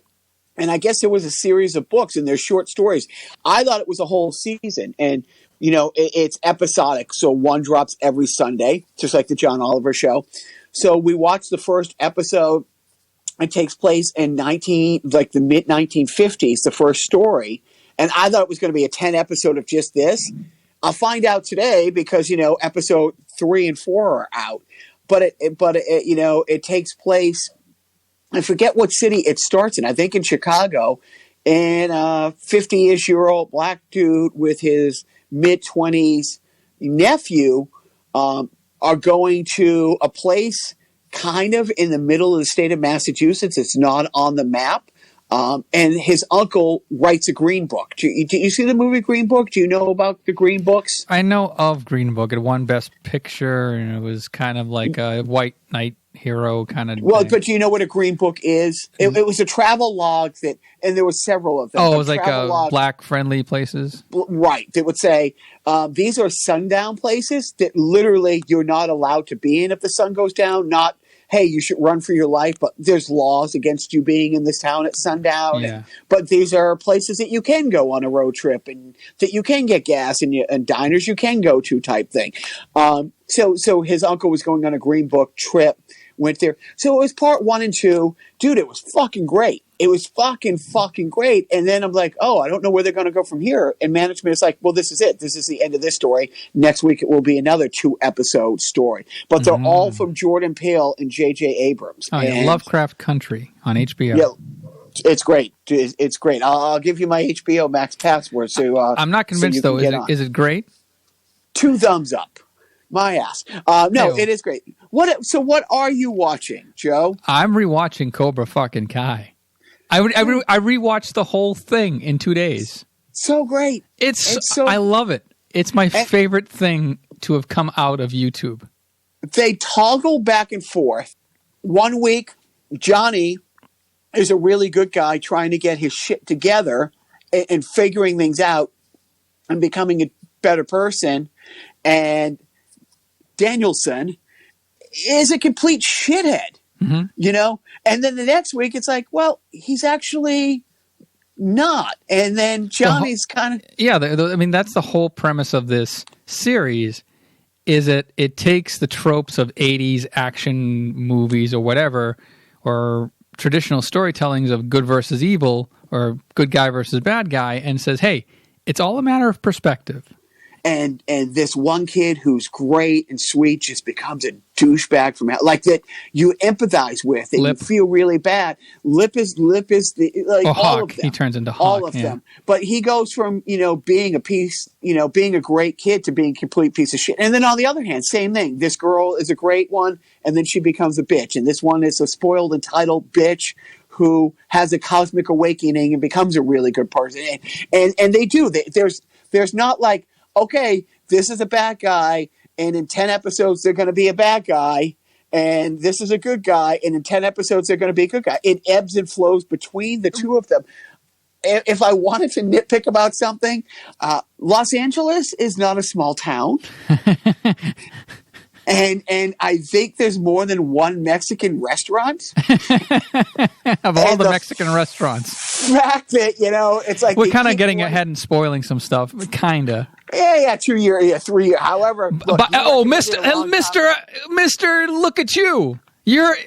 S1: And I guess there was a series of books and they're short stories. I thought it was a whole season. And, it's episodic. So one drops every Sunday, just like the John Oliver show. So we watched the first episode. It takes place in the mid 1950s, the first story. And I thought it was going to be a 10 episode of just this. I'll find out today because, episode 3 and 4 are out. But it takes place, I forget what city it starts in. I think in Chicago. And a 50-ish-year-old black dude with his mid-20s nephew are going to a place kind of in the middle of the state of Massachusetts. It's not on the map. And his uncle writes a Green Book. Do you see the movie Green Book? Do you know about the Green Books?
S2: I know of Green Book. It won Best Picture, and it was kind of like a white knight hero kind of
S1: Well,
S2: thing.
S1: but do you know what a Green Book is? It was a travel log and there was several of them.
S2: Oh, it was like black-friendly places?
S1: Right. They would say, these are sundown places that literally you're not allowed to be in if the sun goes down, not hey, you should run for your life, but there's laws against you being in this town at sundown.
S2: Yeah.
S1: But these are places that you can go on a road trip and that you can get gas and diners you can go to type thing. So his uncle was going on a Green Book trip, went there. So it was part 1 and 2. Dude, it was fucking great. It was fucking great. And then I'm like, oh, I don't know where they're going to go from here. And management is like, well, this is it. This is the end of this story. Next week, it will be another 2-episode story. But they're all from Jordan Peele and J.J. Abrams.
S2: Oh, yeah, Lovecraft Country on HBO.
S1: Yeah, it's great. It's great. I'll give you my HBO Max password. So
S2: I'm not convinced, though. Is it great?
S1: 2 thumbs up. My ass. No, it is great. So what are you watching, Joe?
S2: I'm rewatching Cobra fucking Kai. I rewatched the whole thing in 2 days.
S1: So great.
S2: I love it. It's my favorite thing to have come out of YouTube.
S1: They toggle back and forth. 1 week, Johnny is a really good guy trying to get his shit together and figuring things out and becoming a better person. And Danielson is a complete shithead. Mm-hmm. And then the next week it's like, well, he's actually not. And then Johnny's kind of...
S2: Yeah, I mean, that's the whole premise of this series, is that it takes the tropes of 80s action movies or whatever, or traditional storytellings of good versus evil, or good guy versus bad guy, and says, hey, it's all a matter of perspective.
S1: and this one kid who's great and sweet just becomes a douchebag from hell, like that you empathize with and
S2: Lip.
S1: you feel really bad. Lip is the like all
S2: Hawk.
S1: of them.
S2: He turns into Hawk.
S1: All of them. But he goes from, being being a great kid to being a complete piece of shit. And then on the other hand, same thing. This girl is a great one, and then she becomes a bitch. And this one is a spoiled, entitled bitch who has a cosmic awakening and becomes a really good person. And they do. There's not like, okay, this is a bad guy, and in 10 episodes they're going to be a bad guy, and this is a good guy, and in 10 episodes they're going to be a good guy. It ebbs and flows between the two of them. If I wanted to nitpick about something, Los Angeles is not a small town. And I think there's more than one Mexican restaurant.
S2: Of all the Mexican restaurants.
S1: Fact that, it's like...
S2: We're kind of getting ahead and spoiling some stuff. Kind of.
S1: Yeah, 2 year, 3 year. However... Look,
S2: Mr. Look at you.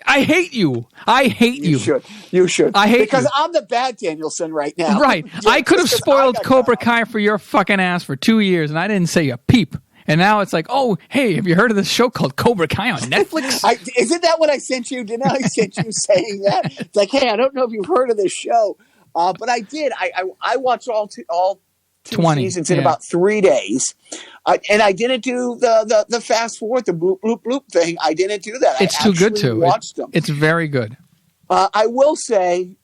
S2: I hate you. I hate you.
S1: You should.
S2: I hate you.
S1: Because I'm the bad Danielson right now.
S2: Right. I could have spoiled Cobra Kai for your fucking ass for 2 years, and I didn't say a peep. And now it's like, oh, hey, have you heard of this show called Cobra Kai on Netflix?
S1: Isn't that what I sent you? Didn't I send you saying that? It's like, hey, I don't know if you've heard of this show. But I did. I watched all two 20 seasons in about 3 days. And I didn't do the fast forward, the bloop, bloop, bloop thing. I didn't do that.
S2: It's too good to.
S1: Watched them.
S2: It's very good.
S1: I will say,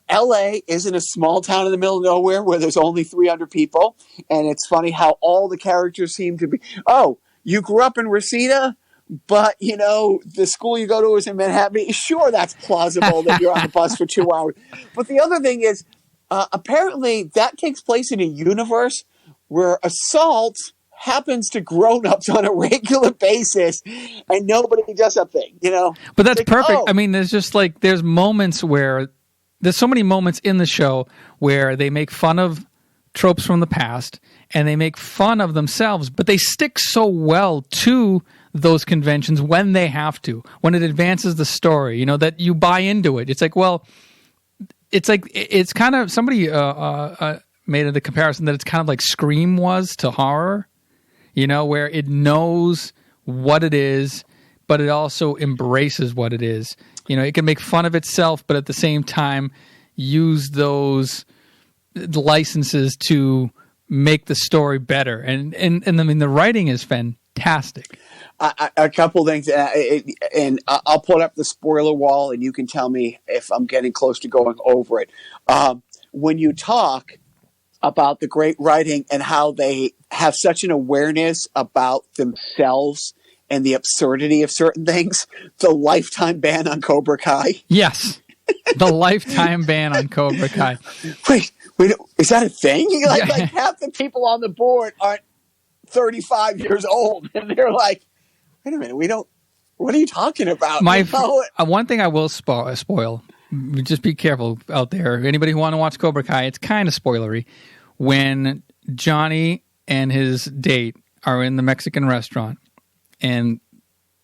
S1: L.A. isn't a small town in the middle of nowhere where there's only 300 people. And it's funny how all the characters seem to be, oh, you grew up in Reseda, but, the school you go to is in Manhattan. Sure, that's plausible that you're on the bus for 2 hours. But the other thing is, apparently that takes place in a universe where assault happens to grown-ups on a regular basis and nobody does a thing,
S2: But that's
S1: like,
S2: perfect.
S1: Oh.
S2: I mean, there's moments where... There's so many moments in the show where they make fun of tropes from the past and they make fun of themselves, but they stick so well to those conventions when they have to, when it advances the story, that you buy into it. It's kind of, somebody made the comparison that it's kind of like Scream was to horror, where it knows what it is, but it also embraces what it is. It can make fun of itself, but at the same time use those licenses to make the story better. And I mean, the writing is fantastic.
S1: A couple things, and I'll put up the spoiler wall, and you can tell me if I'm getting close to going over it. When you talk about the great writing and how they have such an awareness about themselves and the absurdity of certain things, the lifetime ban on Cobra Kai.
S2: Yes, the lifetime ban on Cobra Kai.
S1: Wait, is that a thing? Like half the people on the board aren't 35 years old, and they're like, wait a minute, what are you talking about?
S2: One thing I will spoil, just be careful out there. Anybody who want to watch Cobra Kai, it's kind of spoilery. When Johnny and his date are in the Mexican restaurant, and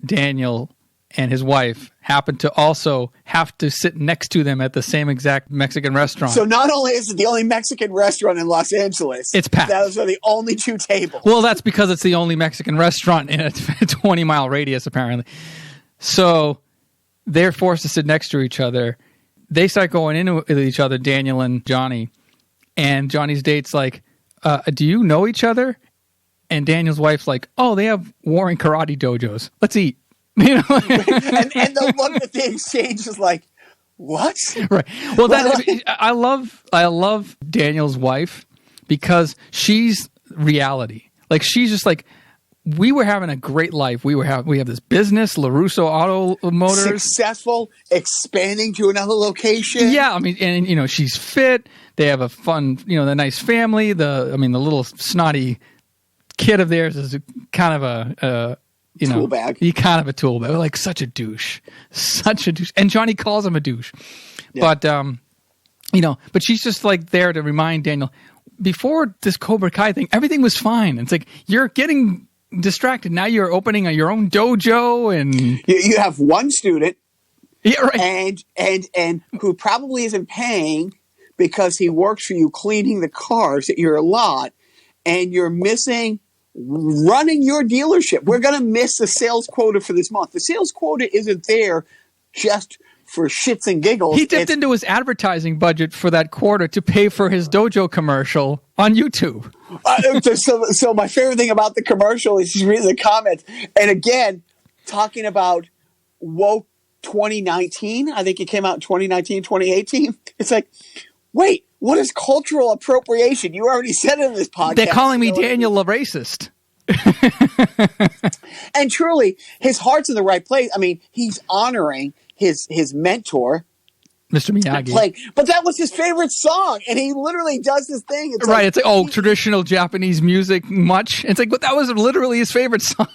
S2: Daniel and his wife happen to also have to sit next to them at the same exact Mexican restaurant.
S1: So not only is it the only Mexican restaurant in Los Angeles,
S2: it's packed.
S1: Those are the only two tables.
S2: Well, that's because it's the only Mexican restaurant in a 20-mile radius, apparently. So they're forced to sit next to each other. They start going into each other, Daniel and Johnny. And Johnny's date's like, do you know each other? And Daniel's wife's like, oh, they have warring karate dojos. Let's eat.
S1: And the look that they exchange is like, what?
S2: Right. Well, I love Daniel's wife because she's reality. Like, she's just like, we were having a great life. We have this business, LaRusso Auto Motors,
S1: successful, expanding to another location.
S2: Yeah, I mean, and she's fit. They have a fun, the nice family. The little snotty kid of theirs is kind of a
S1: tool bag.
S2: He kind of a tool bag, like such a douche. And Johnny calls him a douche. Yeah. But but she's just like there to remind Daniel, before this Cobra Kai thing, everything was fine. It's like, you're getting distracted. Now you're opening your own dojo, and
S1: you have one student,
S2: yeah, right,
S1: and who probably isn't paying because he works for you cleaning the cars at your lot. and you're missing running your dealership. We're going to miss the sales quota for this month. The sales quota isn't there just for shits and giggles.
S2: He dipped into his advertising budget for that quarter to pay for his dojo commercial on YouTube.
S1: So my favorite thing about the commercial is he's reading the comments. And again, talking about woke 2019. I think it came out in 2019, 2018. It's like, wait, what is cultural appropriation? You already said it in this podcast.
S2: They're calling me Daniel a racist.
S1: And truly, his heart's in the right place. I mean, he's honoring his mentor,
S2: Mr. Miyagi.
S1: But that was his favorite song, and he literally does this thing. It's
S2: right, it's like, traditional Japanese music much? It's like, but that was literally his favorite song.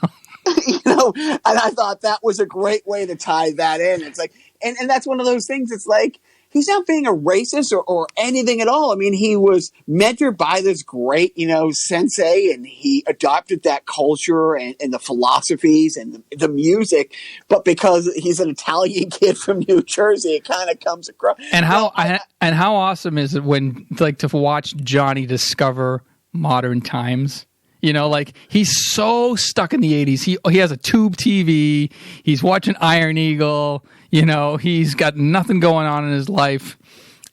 S1: And I thought that was a great way to tie that in. It's like, and that's one of those things, it's like, he's not being a racist or anything at all. I mean, he was mentored by this great, sensei, and he adopted that culture and the philosophies and the music. But because he's an Italian kid from New Jersey, it kind of comes across.
S2: And how awesome is it when, like, to watch Johnny discover modern times? He's so stuck in the 80s. He has a tube TV. He's watching Iron Eagle. He's got nothing going on in his life.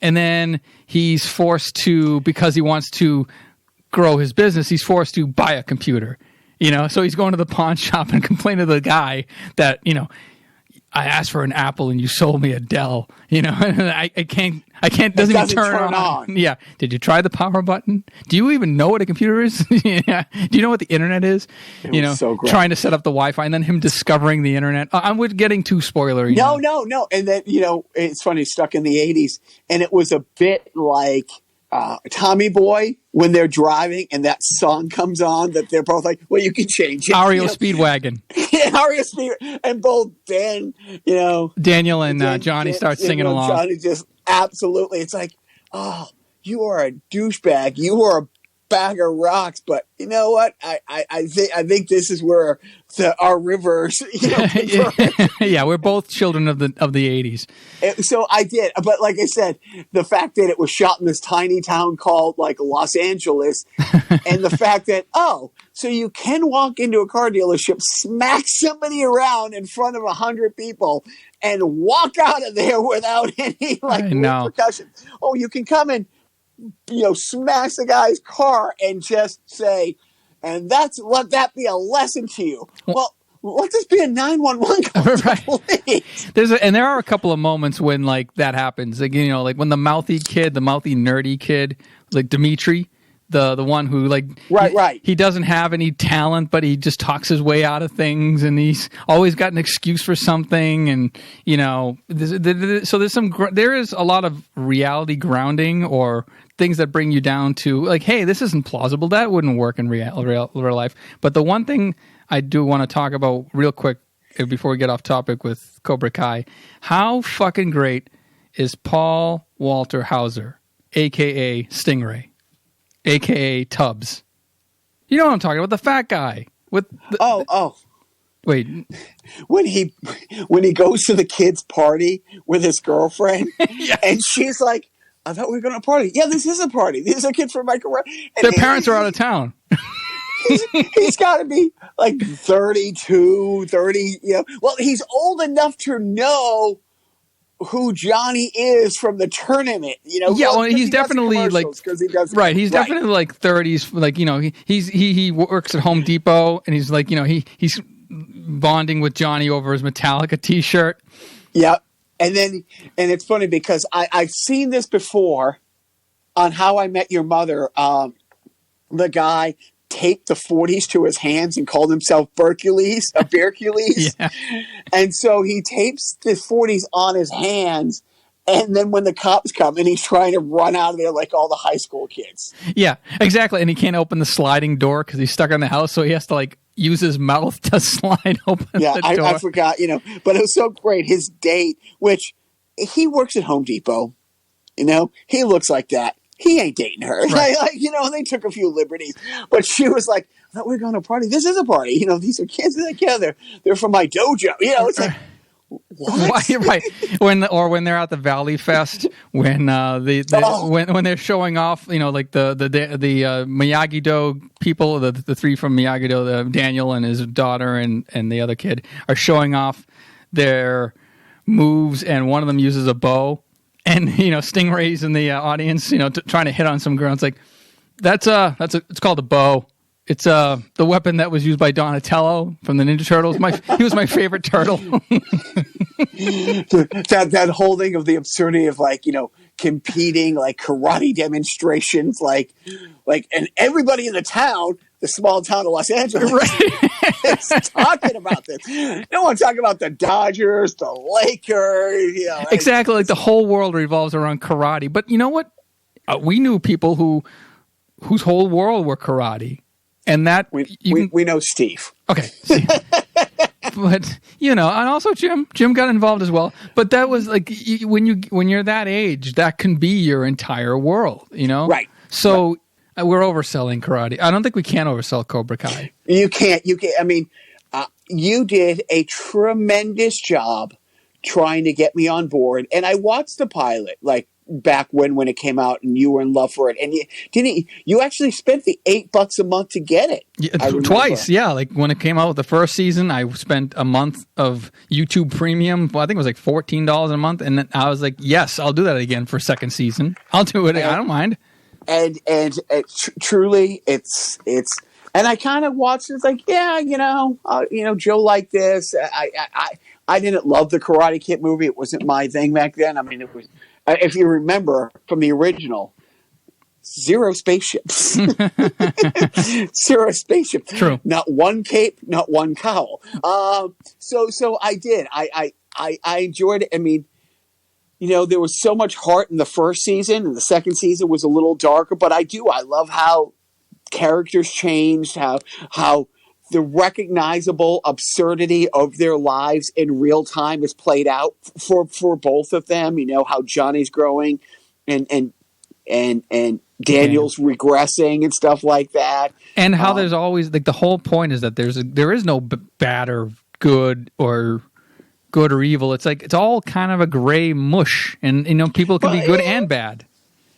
S2: And then he's forced to, because he wants to grow his business, he's forced to buy a computer. So he's going to the pawn shop and complaining to the guy that, I asked for an Apple and you sold me a Dell. And I can't. Doesn't even turn on. Yeah. Did you try the power button? Do you even know what a computer is? Yeah. Do you know what the internet is?
S1: So great.
S2: Trying to set up the Wi-Fi and then him discovering the internet. I'm getting too spoilery.
S1: No. And then it's funny. Stuck in the 80s, and it was a bit like Tommy Boy when they're driving and that song comes on that they're both like, well, you can change it.
S2: REO Speedwagon.
S1: Yeah, REO Speedwagon. And both
S2: Daniel and Johnny start singing along.
S1: Johnny just absolutely. It's like, oh, you are a douchebag. You are a bag of rocks. But you know what? I think this is where our rivers.
S2: Yeah, we're both children of the 80s.
S1: So I did, but like I said, the fact that it was shot in this tiny town called like Los Angeles, and the fact that so you can walk into a car dealership, smack somebody around in front of 100 people, and walk out of there without any repercussions. Oh, you can come and smash the guy's car and just say, and let that be a lesson to you. Well, let this be a 911 call. Right.
S2: There are a couple of moments when like that happens. Like, like when the mouthy nerdy kid, like Dimitri, the one who like
S1: right.
S2: He doesn't have any talent, but he just talks his way out of things, and he's always got an excuse for something. And so there is a lot of reality grounding or things that bring you down to like, hey, this isn't plausible. That wouldn't work in real life. But the one thing I do want to talk about real quick before we get off topic with Cobra Kai, how fucking great is Paul Walter Hauser, a.k.a. Stingray, a.k.a. Tubbs? You know what I'm talking about, the fat guy. With Wait.
S1: When he goes to the kid's party with his girlfriend, yeah. And she's like, I thought we were going to party. Yeah, this is a party. These are kids from my career.
S2: Their parents are out of town.
S1: He's got to be like 32, 30. Well, he's old enough to know who Johnny is from the tournament.
S2: Yeah, well, he's definitely like
S1: he does
S2: right. He's definitely like 30s. Like he works at Home Depot, and he's like he's bonding with Johnny over his Metallica T-shirt.
S1: Yep. And it's funny because I've seen this before on How I Met Your Mother. The guy taped the 40s to his hands and called himself Bercules. Yeah. And so he tapes the 40s on his hands. And then when the cops come and he's trying to run out of there like all the high school kids.
S2: Yeah, exactly. And he can't open the sliding door because he's stuck in the house. So he has to like use his mouth to slide open the door.
S1: Yeah, I forgot, but it was so great. His date, which he works at Home Depot, he looks like that. He ain't dating her.
S2: Right.
S1: They took a few liberties. But she was like, I thought we were going to a party. This is a party. These are kids. They're from my dojo. It's like, What?
S2: Right. When they're at the Valley Fest, when when they're showing off, like the Miyagi-Do people, the three from Miyagi-Do, Daniel and his daughter and the other kid are showing off their moves, and one of them uses a bow, and Stingray's in the audience, trying to hit on some girl. It's like it's called a bow. It's the weapon that was used by Donatello from the Ninja Turtles. He was my favorite turtle.
S1: that whole thing of the absurdity of competing karate demonstrations, and everybody in the town, the small town of Los Angeles, is talking about this. No one talking about the Dodgers, the Lakers.
S2: Exactly, like the whole world revolves around karate. But you know what? We knew people whose whole world were karate. And that
S1: we know Steve.
S2: Okay. But and also Jim got involved as well. But that was when you're that age, that can be your entire world,
S1: Right.
S2: So we're overselling karate. I don't think we can oversell Cobra Kai.
S1: You can't. I mean, you did a tremendous job trying to get me on board, and I watched the pilot back when it came out, and you were in love for it, and you actually spent the $8 a month to get it.
S2: Yeah, twice. Yeah, like when it came out with the first season, I spent a month of YouTube Premium. Well, I think it was like $14 a month, and then I was like, yes, I'll do that again for second season. I'll do it. I don't mind.
S1: And truly, it's. And I kind of watched it. It's like, yeah, Joe liked this. I didn't love the Karate Kid movie. It wasn't my thing back then. I mean, it was. If you remember from the original, 0 spaceships. 0 spaceships.
S2: True.
S1: Not one cape, not one cowl. So I did. I enjoyed it. I mean, there was so much heart in the first season, and the second season was a little darker. But I love how characters changed, how the recognizable absurdity of their lives in real time is played out for both of them. How Johnny's growing and Daniel's regressing and stuff like that.
S2: And how there's always the whole point is that there is no bad or good or evil. It's it's all kind of a gray mush, and people can be good and bad.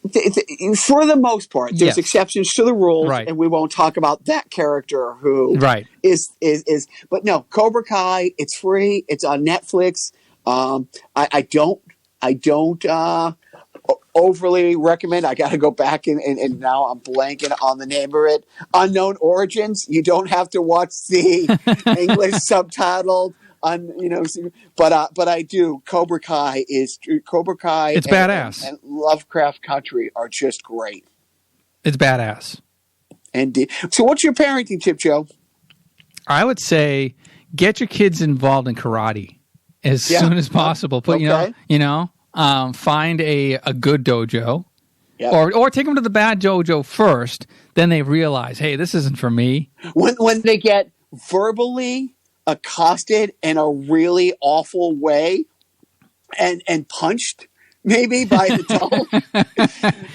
S1: For the most part, there's exceptions to the rules,
S2: right.
S1: And we won't talk about that character who is. But no, Cobra Kai. It's free. It's on Netflix. I don't overly recommend. I got to go back and now I'm blanking on the name of it. Unknown Origins. You don't have to watch the English subtitled. But I do. Cobra Kai. It's
S2: badass.
S1: And Lovecraft Country are just great.
S2: It's badass.
S1: And so, what's your parenting tip, Joe?
S2: I would say get your kids involved in karate as soon as possible. But find a good dojo, or take them to the bad dojo first. Then they realize, hey, this isn't for me.
S1: When they get verbally accosted in a really awful way and punched maybe by the tone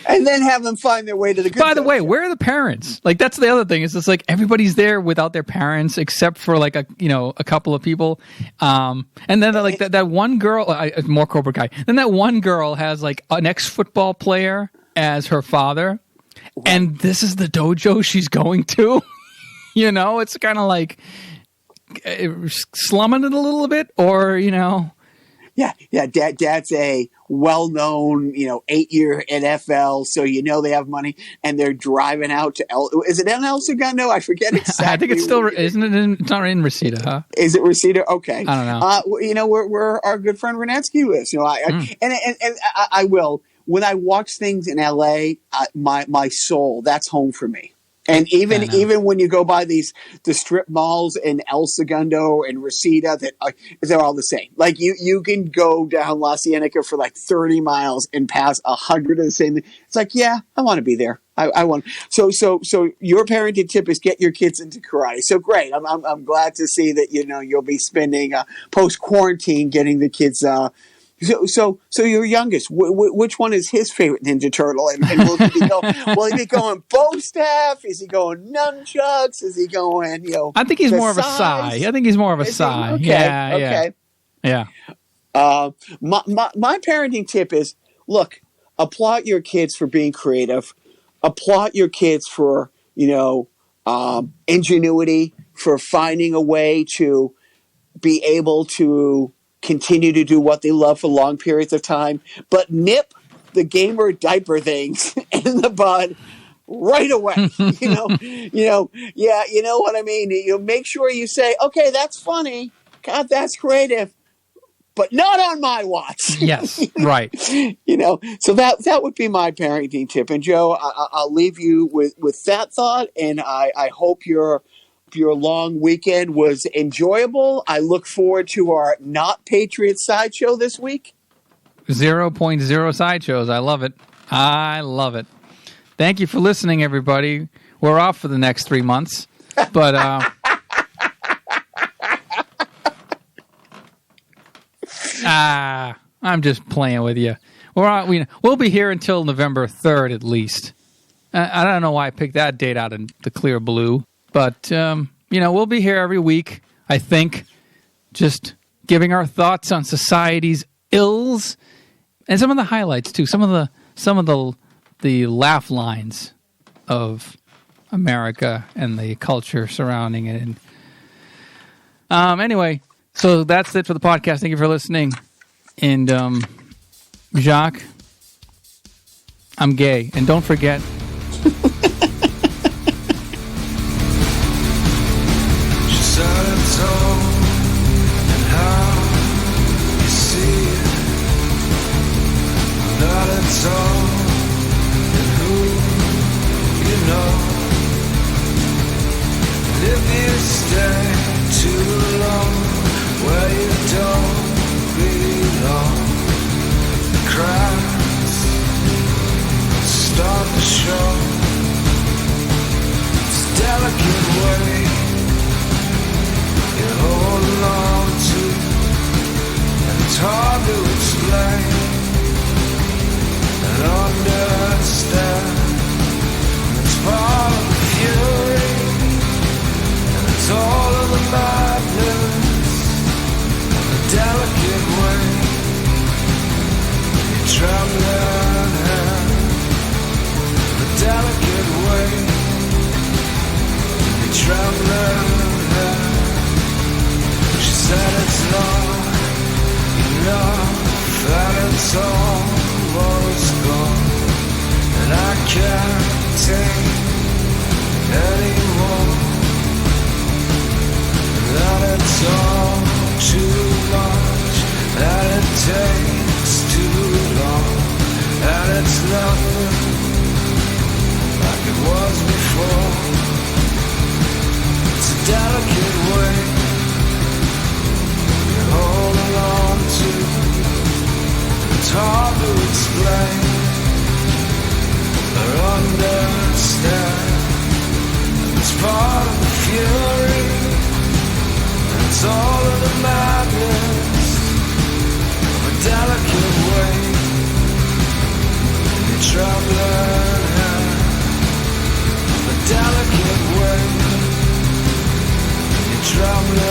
S1: and then have them find their way to the good
S2: By the way, where are the parents? That's the other thing. It's just everybody's there without their parents except for a couple of people. And then that one girl, more Cobra Kai. Then that one girl has an ex-football player as her father. Right. And this is the dojo she's going to. It's kind of slumming it a little bit, or dad's a well-known 8-year NFL, so they have money, and they're driving out to is it in El Segundo? I forget exactly. I think it's still isn't it it's not in Reseda, huh?
S1: Is it Reseda? Okay,
S2: I don't know.
S1: Where our good friend Renetsky lives. I will, when I watch things in LA, my soul, that's home for me. And even when you go by the strip malls in El Segundo and Reseda, they're all the same. You can go down La Cienega for 30 miles and pass 100 of the same. It's I want to be there. I want. So your parenting tip is get your kids into karate. So great. I'm glad to see that you'll be spending post quarantine getting the kids. So your youngest, which one is his favorite Ninja Turtle? And will he be going bow staff? Is he going nunchucks? Is he going,
S2: I think he's more of a Sai. I think he's more of a Sai.
S1: Okay.
S2: Yeah. Yeah.
S1: My parenting tip is, look, applaud your kids for being creative. Applaud your kids for, ingenuity, for finding a way to be able to continue to do what they love for long periods of time. But nip the gamer diaper things in the bud right away. Yeah, you know what I mean? You make sure you say, okay, that's funny. God, that's creative. But not on my watch.
S2: Yes, right.
S1: So that would be my parenting tip. And Joe, I'll leave you with that thought. And I hope your long weekend was enjoyable. I look forward to our Not Patriots sideshow this week.
S2: 0.0 sideshows. I love it. I love it. Thank you for listening, everybody. We're off for the next 3 months, but I'm just playing with you. We'll be here until November 3rd at least. I don't know why I picked that date out in the clear blue, but we'll be here every week. I think, just giving our thoughts on society's ills and some of the highlights too. Some of the laugh lines of America and the culture surrounding it. And anyway. So that's it for the podcast. Thank you for listening. And Jacques, I'm gay. And don't forget.
S3: She said it's all and how you see it. That it's all and who you know. And if you stay too long where you don't belong, the cracks start to show. It's a delicate way you're holding on to, and it's hard to explain and understand. And it's part of the fury, and it's all of the madness. Delicate way you traveling hand, the delicate way you traveling hand. She said it's not enough, that it's almost gone, and I can't take anymore. That it's all too much, that it takes too long, and it's nothing like it was before. It's a delicate way you're holding on to. It's hard to explain or understand. It's part of the fury. It's all of the madness of a delicate way you traveling hand, of a delicate way you traveling